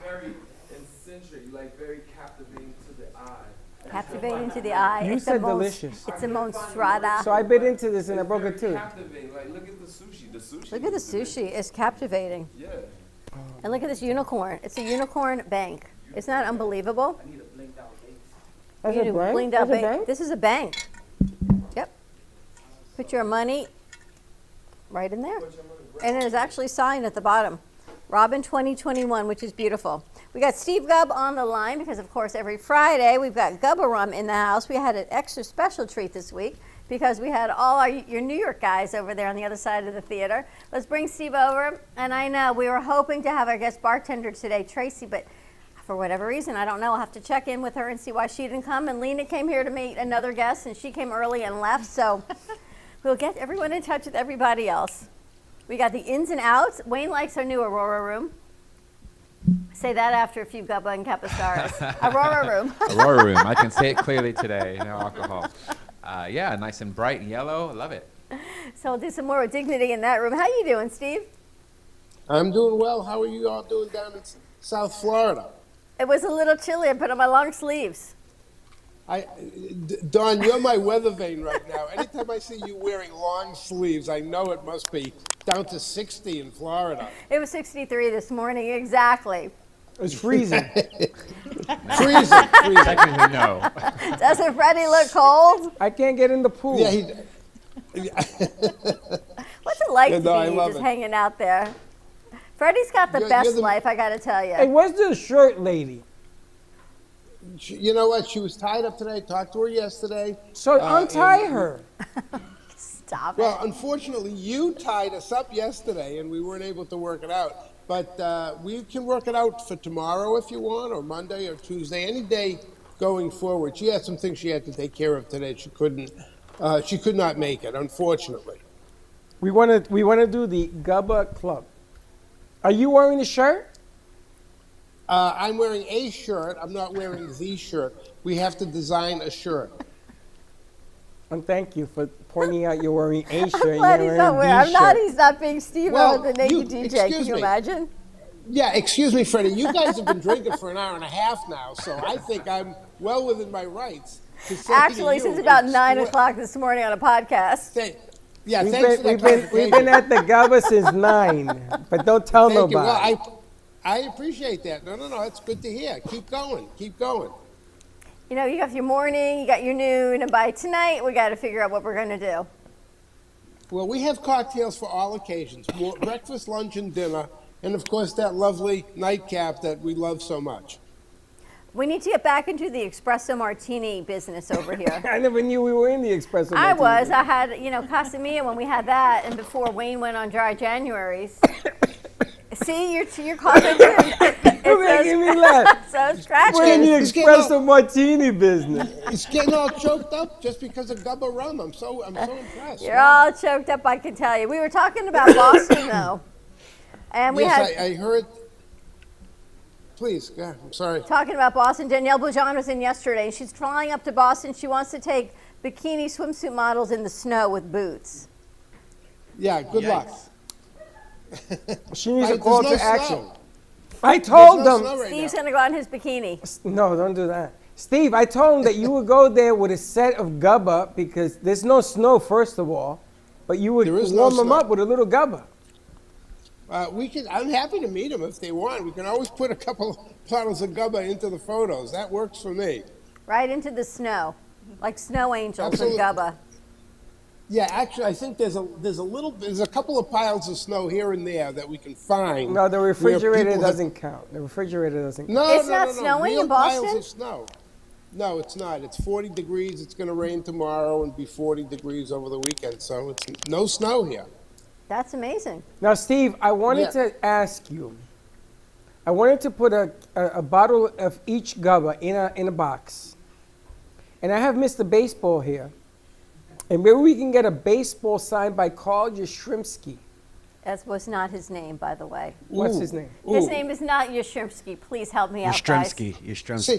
Very eccentric, like very captivating to the eye. Captivating to the eye. You It's said the most, delicious. It's a monstrada. So I bit into this and I broke it too. Captivating, like look at the sushi. The sushi. Look at the sushi. It's captivating. Yeah. And look at this unicorn. It's a unicorn bank. Isn't that unbelievable? That's You a do bank? blinged out That's a bank. bank? This is a bank. Yep. Put your money right in there. And it is actually signed at the bottom. Robin 2021, which is beautiful. We got Steve Gubb on the line because, of course, every Friday we've got Gubba Rum in the house. We had an extra special treat this week because we had all your New York guys over there on the other side of the theater. Let's bring Steve over. And I know we were hoping to have our guest bartender today, Tracy, but for whatever reason, I don't know. I'll have to check in with her and see why she didn't come. And Lena came here to meet another guest, and she came early and left. So we'll get everyone in touch with everybody else. We got the ins and outs. Wayne likes our new Aurora room. Say that after a few Gubba and Capistaras. Aurora room. Aurora room. I can say it clearly today. No alcohol. Yeah, nice and bright and yellow. I love it. So we'll do some more with dignity in that room. How you doing, Steve? I'm doing well. How are you all doing down in South Florida? It was a little chilly. I put on my long sleeves. Dawn, you're my weather vane right now. Anytime I see you wearing long sleeves, I know it must be down to 60 in Florida. It was 63 this morning, exactly. It's freezing. Freezing. Technically, no. Doesn't Freddie look cold? I can't get in the pool. Yeah, What's it like Yeah, to no, I be love just it. hanging out there? Freddie's got the You're best the- life, I got to tell you. Hey, where's the shirt lady? You know what? She was tied up today. Talked to her yesterday. So untie her. Stop Well, it. unfortunately, you tied us up yesterday, and we weren't able to work it out. But we can work it out for tomorrow if you want, or Monday or Tuesday, any day going forward. She had some things she had to take care of today. She couldn't. She could not make it, unfortunately. We want to do the Gubba Club. Are you wearing a shirt? I'm wearing a shirt. I'm not wearing the shirt. We have to design a shirt. And thank you for pointing out you're wearing a shirt. I'm glad you're he's not wearing wearing. the I'm not. shirt. He's not being Steve Well, with the naked you- DJ. excuse Can you me. imagine? Yeah, excuse me, Freddie. You guys have been drinking for an hour and a half now, so I think I'm well within my rights to say Actually, to you, since about it's 9 o'clock this morning on a podcast. Yeah, We've thanks been, for that we've been at the GABA since 9, but don't tell Thank you. nobody. Well, I appreciate that. No, it's good to hear. Keep going. You know, you got your morning, you got your noon, and by tonight, we got to figure out what we're going to do. Well, we have cocktails for all occasions, breakfast, lunch, and dinner, and of course that lovely nightcap that we love so much. We need to get back into the espresso martini business over here. I never knew we were in the espresso I martini. was. I had, Casamia when we had that, and before Wayne went on dry Januaries. See, you're coughing too. You're making me laugh. So scratchy. We're in the espresso martini business. It's getting all choked up just because of Gubba rum. I'm so impressed. You're all choked up, I can tell you. We were talking about Boston, though. And we yes, I heard. Please, go ahead. I'm sorry. Talking about Boston, Danielle Boujon was in yesterday, and she's flying up to Boston. She wants to take bikini swimsuit models in the snow with boots. Yeah, good luck. She needs a There's call no to action. snow. I told There's no them. snow right Steve's now. going to go out in his bikini. No, don't do that. Steve, I told him that you would go there with a set of Gubba because there's no snow, first of all, but you would There is no warm them snow. up with a little Gubba. I'm happy to meet them if they want. We can always put a couple bottles of Gubba into the photos. That works for me. Right into the snow, like snow angels Absolutely. with Gubba. Yeah, actually, I think there's a couple of piles of snow here and there that we can find. No, the where refrigerator people have- doesn't count. The refrigerator doesn't count. No, It's no, not no, no. snowing Real in Boston? piles of snow. No, it's not. It's 40 degrees. It's going to rain tomorrow and be 40 degrees over the weekend. So it's no snow here. That's amazing. Now, Steve, I wanted to ask you. I wanted to put a bottle of each Gubba in a box, and I have Mr. Baseball here, and maybe we can get a baseball signed by Carl Yastrzemski. That was not his name, by the way. What's his name? His name is not Yastrzemski. Please help me out, guys. Yastrzemski. See,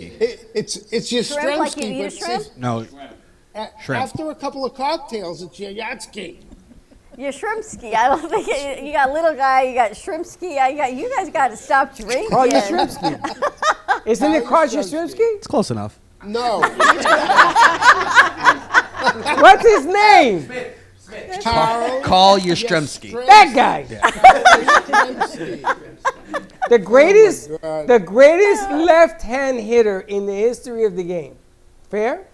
it's your Shrimp, like you eat a shrimp? No, shrimp. After a couple of cocktails, it's your Yatsky. Yastrzemski. I don't think you got little guy. You got Shrimpski. You guys got to stop drinking. Carl Yastrzemski. Isn't it Carl Yastrzemski? It's close enough. No. What's his name? Carl Yastrzemski. That guy. The greatest left-hand hitter in the history of the game. Fair?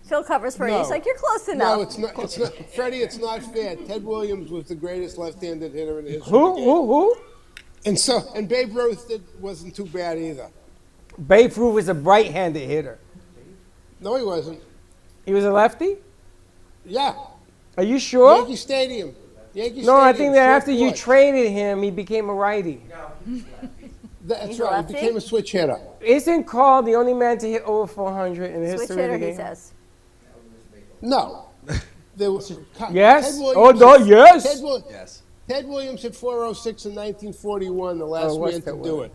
Phil covers for you. He's like, you're close enough. No, it's not. Freddie, it's not fair. Ted Williams was the greatest left-handed hitter in the history Who? of the game. Who? And Babe Ruth wasn't too bad either. Babe Ruth was a right-handed hitter. No, he wasn't. He was a lefty? Yeah. Are you sure? Yankee Stadium. No, I think that after you traded him, he became a righty. That's He's a right. lefty? He became a switch hitter. Isn't Carl the only man to hit over 400 in the Switch history of hitter, the he game? says. No. There was, Yes? Ted Williams Oh, no, hit- yes? Yes. Ted Williams hit 406 in 1941, the last what's man to that do one? it.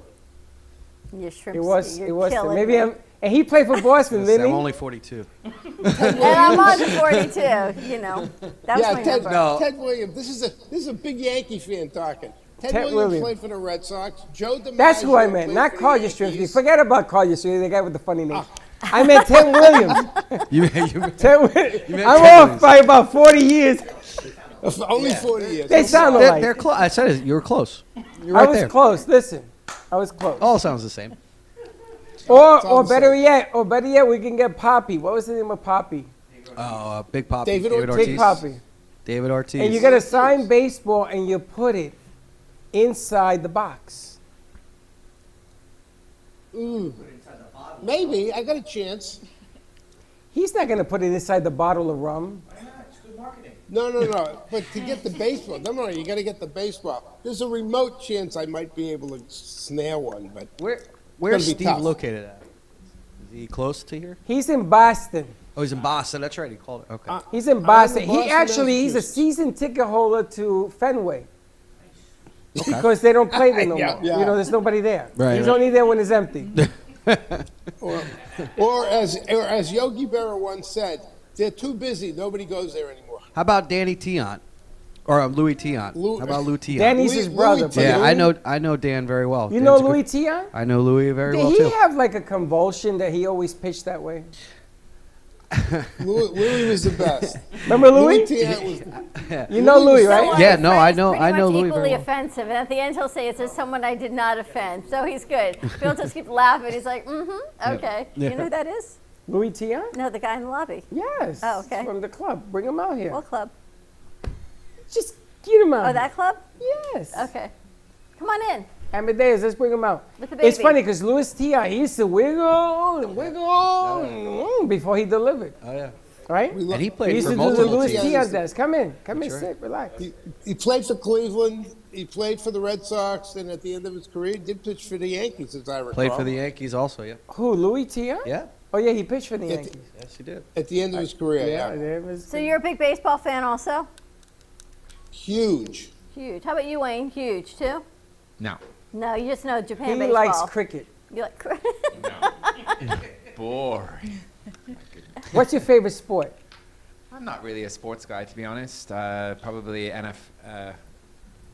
Yastrzemski. It was. You're It was. killing Maybe me. and he played for Boston, I'm didn't he? only 42. And I'm on to 42. You know, that was Yeah, my Ted, number. Ted Williams. This is a big Yankee fan talking. Ted Ted Williams Williams. played for the Red Sox. Joe DiMaggio That's who I meant, played not for Carl the Yastrzemski. Yankees. Forget about Carl Yastrzemski, the guy with the funny name. I meant Ted Williams. You meant Ted, Ted I'm off Williams. by about 40 years. Only 40 years. They sound alike. They're close. I said it. You were close. You're I right was there. close. Listen, I was close. All sounds the same. Or better yet, we can get Poppy. What was the name of Poppy? Big Poppy. David Ortiz. Big Poppy. David Ortiz. And you get a signed baseball and you put it inside the box. Maybe. I got a chance. He's not going to put it inside the bottle of rum. No. But to get the baseball, no, you got to get the baseball. There's a remote chance I might be able to snare one, but Where's gonna be Steve tough. located at? Is he close to here? He's in Boston. Oh, he's in Boston. That's right. He called it. Okay. He's in I'm Boston. in He's Boston, a Massachusetts. season ticket holder to Fenway. Because they don't play there no Yeah, more. yeah. You know, there's nobody there. Right, He's right. only there when it's empty. or as Yogi Berra once said, they're too busy. Nobody goes there anymore. How about Danny Tiant? Or Louis Tion. Lou- How about Louis Tion? Danny's his brother. but Yeah, Louis- I know Dan very well. You Dan's know a good- Louis Tion? I know Louis very Did well he too. have like a convulsion that he always pitched that way? Louis was the best. Remember Louis? Louis was, You know Louis, right? Yeah, no, I know Pretty much Louis very equally well. offensive, and at the end he'll say, "It's just someone I did not offend," so he's good. Bill just keeps laughing. He's like, okay. Yeah. You know who that is? Louis Tion? No, the guy in the lobby. Yes. Oh, okay. From the club. Bring him out here. What club? Just get him out. Oh, here. that club? Yes. Okay. Come on in. Amadeus, let's bring him out. With the It's baby. funny because Louis Tion, he used to wiggle and wiggle before he delivered. Oh yeah. Right? And he played He used for to do the multiple Louis teams. Tion dance. Come in, That's right. sit, relax. he played for Cleveland. He played for the Red Sox, and at the end of his career, he did pitch for the Yankees, as I recall. Played for the Yankees also, yeah. Who, Louis Tion? Yeah. Oh yeah, he pitched for the At the- Yankees. Yes, he did. At the end of his career, Yeah, yeah. there was. So you're a big baseball fan also? Huge. Huge. How about you, Wayne? Huge too? No. No, you just know Japan He baseball. likes cricket. You like cricket? Boring. What's your favorite sport? I'm not really a sports guy, to be honest. Probably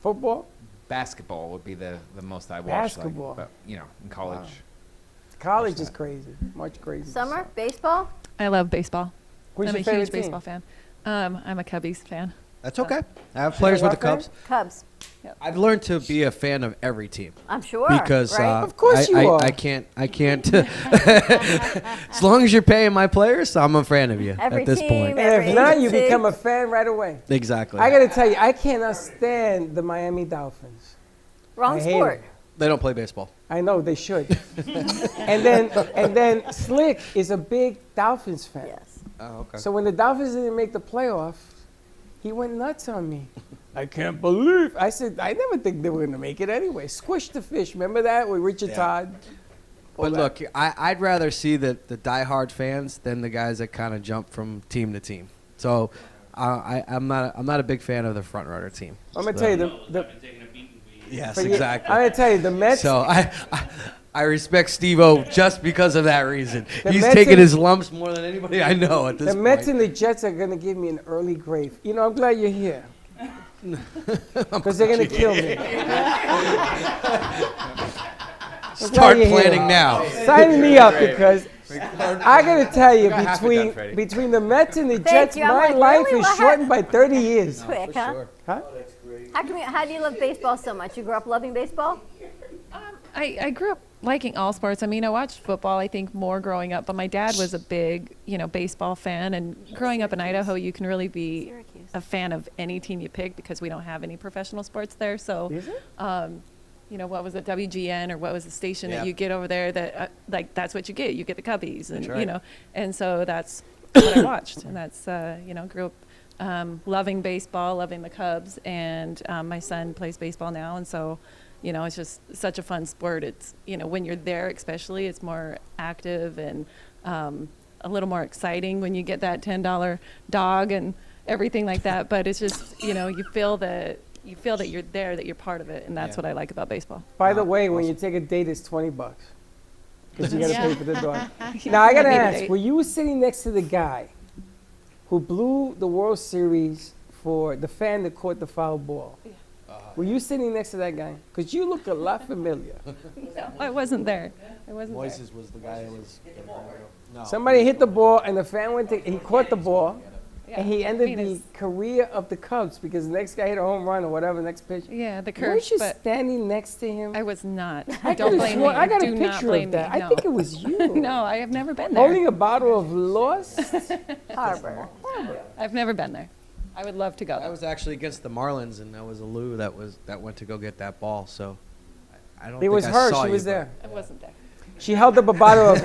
Football? basketball would be the most I watch. Basketball. Like, but, you know, in college. Wow. College is crazy. Much crazy. Summer? Baseball? I love baseball. Who's I'm your a favorite huge team? baseball fan. I'm a Cubbies fan. That's okay. I have players with the what fan? Cubs. Cubs. I've learned to be a fan of every team. I'm sure. Because right? Of course you are. I can't. As long as you're paying my players, I'm a fan of you Every at this team, point. And if not, you agency. become a fan right away. Exactly. I gotta tell you, I cannot stand the Miami Dolphins. Wrong I hate sport. it. They don't play baseball. I know they should. and then Slick is a big Dolphins fan. Yes. Oh, okay. So when the Dolphins didn't make the playoff, he went nuts on me. I can't believe. I said, I never think they were going to make it anyway. Squish the fish. Remember that with Richard Yeah. Todd? All But that. look, I'd rather see the diehard fans than the guys that kind of jump from team to team. So I'm not a big fan of the front runner team. I'm going to tell you, the Yes, but exactly. I'm going to tell you, the Mets. So I respect Steve-O just because of that reason. The He's Mets taking and- his lumps more than anybody I know at this the point. Mets and the Jets are going to give me an early grave. You know, I'm glad you're here. Because they're going to kill me. Start planning now. Sign me up because I got to tell you, got half it done, Freddie. between the Mets and the Thank Jets, you. I'm my like, life really? is What shortened by 30 years. Quick, huh? Huh? How do you love baseball so much? You grew up loving baseball? I grew up liking all sports. I mean, I watched football, I think, more growing up, but my dad was a big, baseball fan. And growing up in Idaho, you can really be a fan of any team you pick because we don't have any professional sports there. So, what was it, WGN, or what was the station Yeah. that you get over there that, that's what you get. You get the Cubbies. And, That's right. and so that's what I watched. And that's, grew up loving baseball, loving the Cubs. And my son plays baseball now. And so, it's just such a fun sport. It's, when you're there, especially, it's more active and a little more exciting when you get that $10 dog and everything like that. But it's just, you feel that you're there, that you're part of it. And that's what I like about baseball. By the way, when you take a date, it's $20 because you got to Yeah. pay for the dog. Now I got to Need a ask: date. were you sitting next to the guy who blew the World Series for the fan that caught the foul ball? Were you sitting next to that guy? Because you look a lot familiar. No, I wasn't there. I wasn't there. Moises was the guy who was. No. Somebody hit the ball, and the fan went to. He caught the ball, and he I ended mean, the it's- career of the Cubs because the next guy hit a home run or whatever, next pitch. Yeah, the curve. Weren't you but standing next to him? I was not. I Don't could've blame me. sworn- I got a Do not picture blame of that. me. I No. think it was you. No, I have never been there. Holding a bottle of Lost Harbor. I've never been there. I would love to go. That was actually against the Marlins, and that was a Lou that went to go get that ball. So I don't. It think was I her. saw She you, was but- there. I wasn't there. She held up a bottle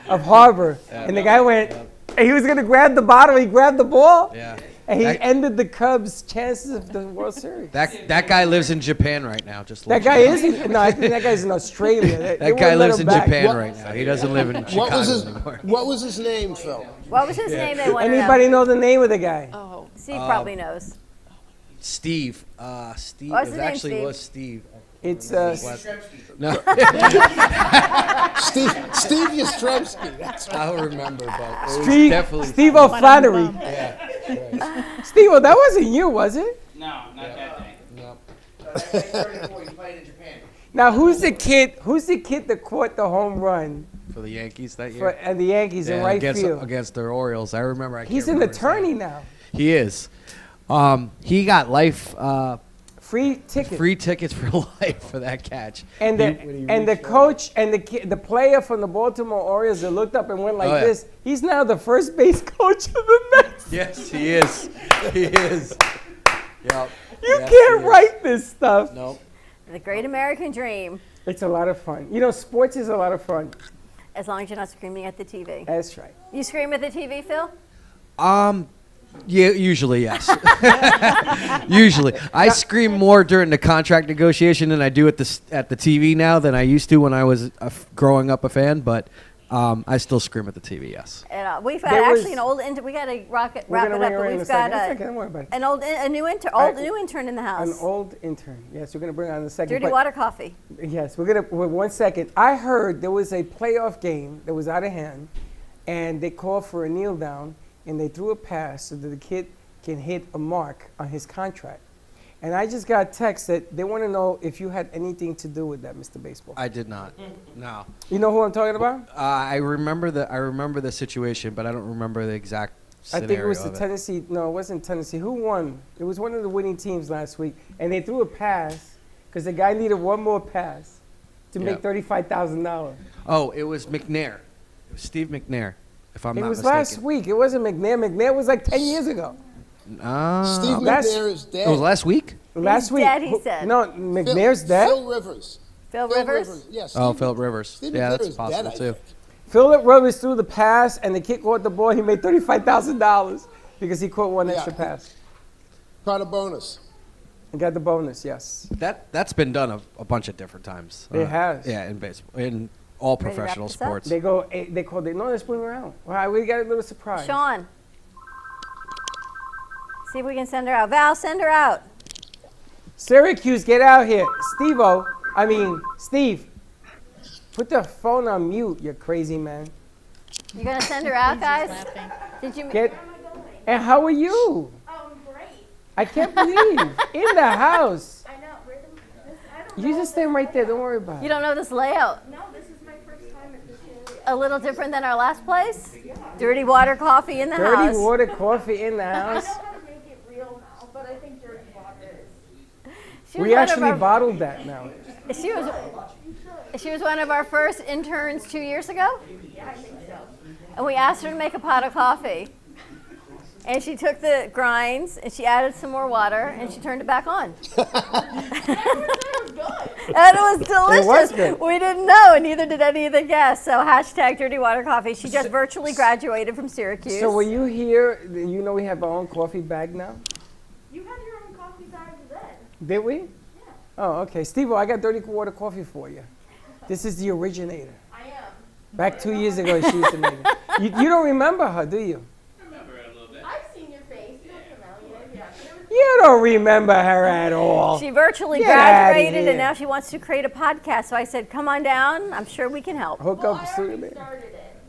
of Harbor, and the guy went, and he was going to grab the bottle. He grabbed the ball, Yeah. and he That- ended the Cubs' chances of the World Series. That guy lives in Japan right now. Just to That let guy you know. is? No, I think that guy's in Australia. They That wouldn't guy let lives him in back. Japan right now. He doesn't live in Chicago anymore. What was his name, Phil? What was his name? They want to Anybody know. know the name of the guy? Oh, Steve probably knows. Steve. Steve. What's It his name, actually Steve? was Steve. It's No. Steve Yastrzemski. That's right. I'll remember, but it was Steve definitely Steve O'Flannery. Yeah. Right. Steve, that wasn't you, was it? No, not that day. No. Now, who's the kid that caught the home run For the Yankees that year? for and the Yankees in right against, field? against the Orioles. I remember. He's an attorney now. He is. He got life Free ticket. free tickets for life for that catch. And the coach and the player from the Baltimore Orioles that looked up and went like Oh, yeah. this. He's now the first base coach of the Mets. Yes, he is. He is. Yep. You Yes, can't he is. write this stuff. Nope. The great American dream. It's a lot of fun. You know, sports is a lot of fun. As long as you're not screaming at the TV. That's right. You scream at the TV, Phil? Yeah, usually yes. Usually, I scream more during the contract negotiation than I do at the TV now than I used to when I was growing up a fan. But I still scream at the TV. Yes. And we've got There actually was- an old intern. We got to wrap it We're up, gonna but bring her in we've a got second. It's okay, don't worry about it. a new intern in the house. An old intern. Yes, we're gonna bring her on in a second. Dirty but- water coffee. Yes, we're gonna. Wait 1 second. I heard there was a playoff game that was out of hand, and they called for a kneel down, and they threw a pass so that the kid can hit a mark on his contract. And I just got a text that they want to know if you had anything to do with that, Mr. Baseball. I did not. No. You know who I'm talking about? I remember the situation, but I don't remember the exact I scenario think it was the of it. Tennessee. No, it wasn't Tennessee. Who won? It was one of the winning teams last week, and they threw a pass because the guy needed one more pass to make Yeah. $35,000. Oh, it was McNair. It was Steve McNair, if I'm It not was mistaken. last week. It wasn't McNair. McNair was like 10 years ago. Steve Last- McNair is dead. It was last week? Last He's week. dead, he said. No, McNair's dead. Phil Rivers. Phil Rivers? Yes. Oh, Philip Rivers. Steve Yeah, McNair that's is possible dead, I too. think. Philip Rivers threw the pass, and the kid caught the ball. He made $35,000 because he caught one extra pass. Caught a bonus. And got the bonus, yes. That's been done a bunch of different times. It has. Yeah, in baseball, in all Ready to wrap professional this up? sports. They go. They called it. No, let's bring her out. Wow, we got a little surprise. Sean. See if we can send her out. Val, send her out. Syracuse, get out here. Steve. Put the phone on mute, you crazy man. You gonna send her out, guys? Did you? And how are you? Great. I can't believe in the house. I know. You just stand right there. Don't worry about it. You don't know this layout? No, this is my first time at this area. A little different than our last place. Dirty water coffee in the house. Dirty water coffee in the house. I know how to make it real now, but I think dirty water is. We actually bottled that now. She was one of our first interns 2 years ago. Yeah, I think so. And we asked her to make a pot of coffee. And she took the grinds and she added some more water and she turned it back on. And it was delicious. It was good. We didn't know, and neither did any of the guests. So hashtag Dirty Water Coffee. She just virtually graduated from Syracuse. So were you here? You know we have our own coffee bag now. You had your own coffee bag then. Did we? Yeah. Oh, okay. Steve, I got dirty water coffee for you. This is the originator. I am. Back 2 years ago, she used to make it. You don't remember her, do you? I've seen your face. You look familiar. Yeah. You don't remember her at all. She virtually Get outta graduated, here. and now she wants to create a podcast. So I said, come on down. I'm sure we can help. Hook up studio.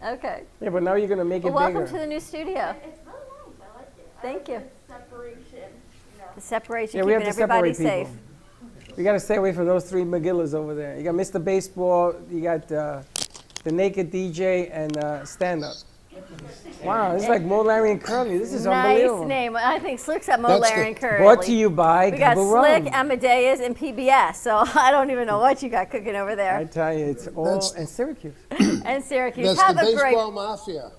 Okay. Yeah, but now you're gonna make it Well, bigger. welcome to the new studio. It's really nice. I like it. Thank you. Separation. The separation, Yeah, we have keeping to everybody separate safe. people. We got to stay away from those three McGillas over there. You got Mr. Baseball, you got the Naked DJ, and Stand Up. Wow, this is like Mo, Larry, and Curly. This is Nice unbelievable. name. I think Slick's at Mo, Larry, and Curly. Brought to you by We got Gabba Slick, Rum. Amadeus, and PBS. So I don't even know what you got cooking over I there. tell you, it's all in Syracuse. And Syracuse. That's Have the a great. baseball mafia.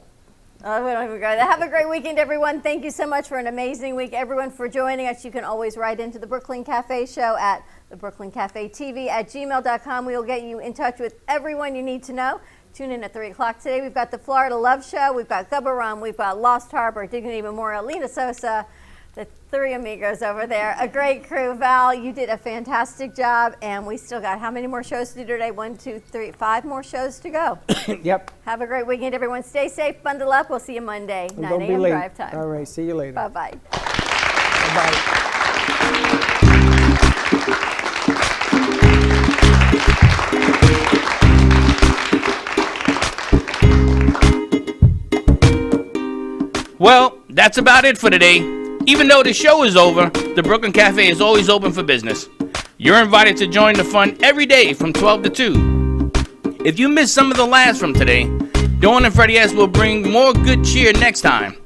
Oh, we don't even go there. Have a great weekend, everyone. Thank you so much for an amazing week, everyone, for joining us. You can always write into the Brooklyn Cafe Show at the Brooklyn Cafe TV at gmail.com. We will get you in touch with everyone you need to know. Tune in at 3 o'clock today. We've got the Florida Love Show. We've got Gubba Rum. We've got Lost Harbor, Dignity Memorial, Lena Sosa, the three amigos over there. A great crew. Val, you did a fantastic job. And we still got how many more shows to do today? 1, 2, 3, 5 more shows to go. Yep. Have a great weekend, everyone. Stay safe, bundle up. We'll see you Monday, And 9 don't be a.m. late. drive time. All right, see you later. Bye-bye. Bye-bye. Well, that's about it for today. Even though the show is over, the Brooklyn Cafe is always open for business. You're invited to join the fun every day from 12 to 2. If you missed some of the laughs from today, Dawn and Freddie S. will bring more good cheer next time.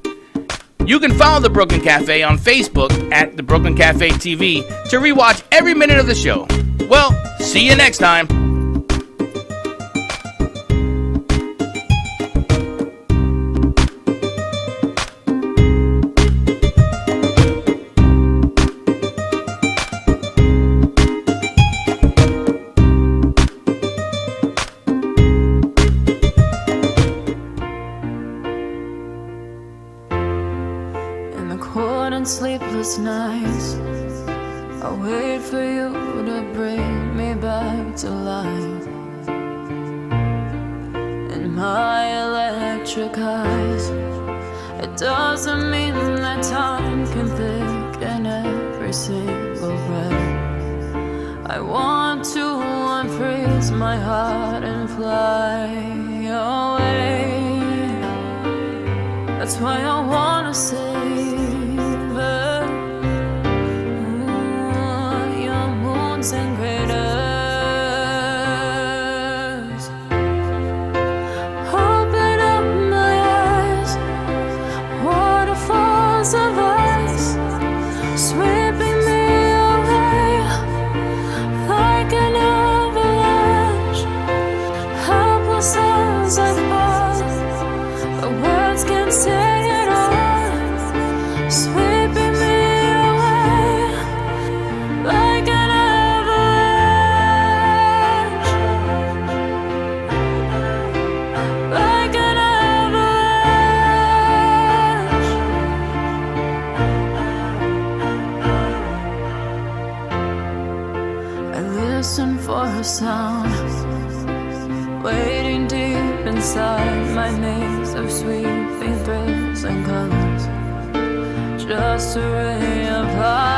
You can follow the Brooklyn Cafe on Facebook at the Brooklyn Cafe TV to rewatch every minute of the show. Well, see you next time. Sleepless nights, I wait for you to bring me back to life. In my electric eyes, it doesn't mean that time can thicken every single breath. I want to unfreeze my heart and fly away. That's why I wanna say and craters, open up my eyes, waterfalls of ice, sweeping me away like an avalanche, helpless as I fall, the words can't say it all, sweeping me away like an for a sound, waiting deep inside my maze of sweeping thrills and colors, just a ray of light.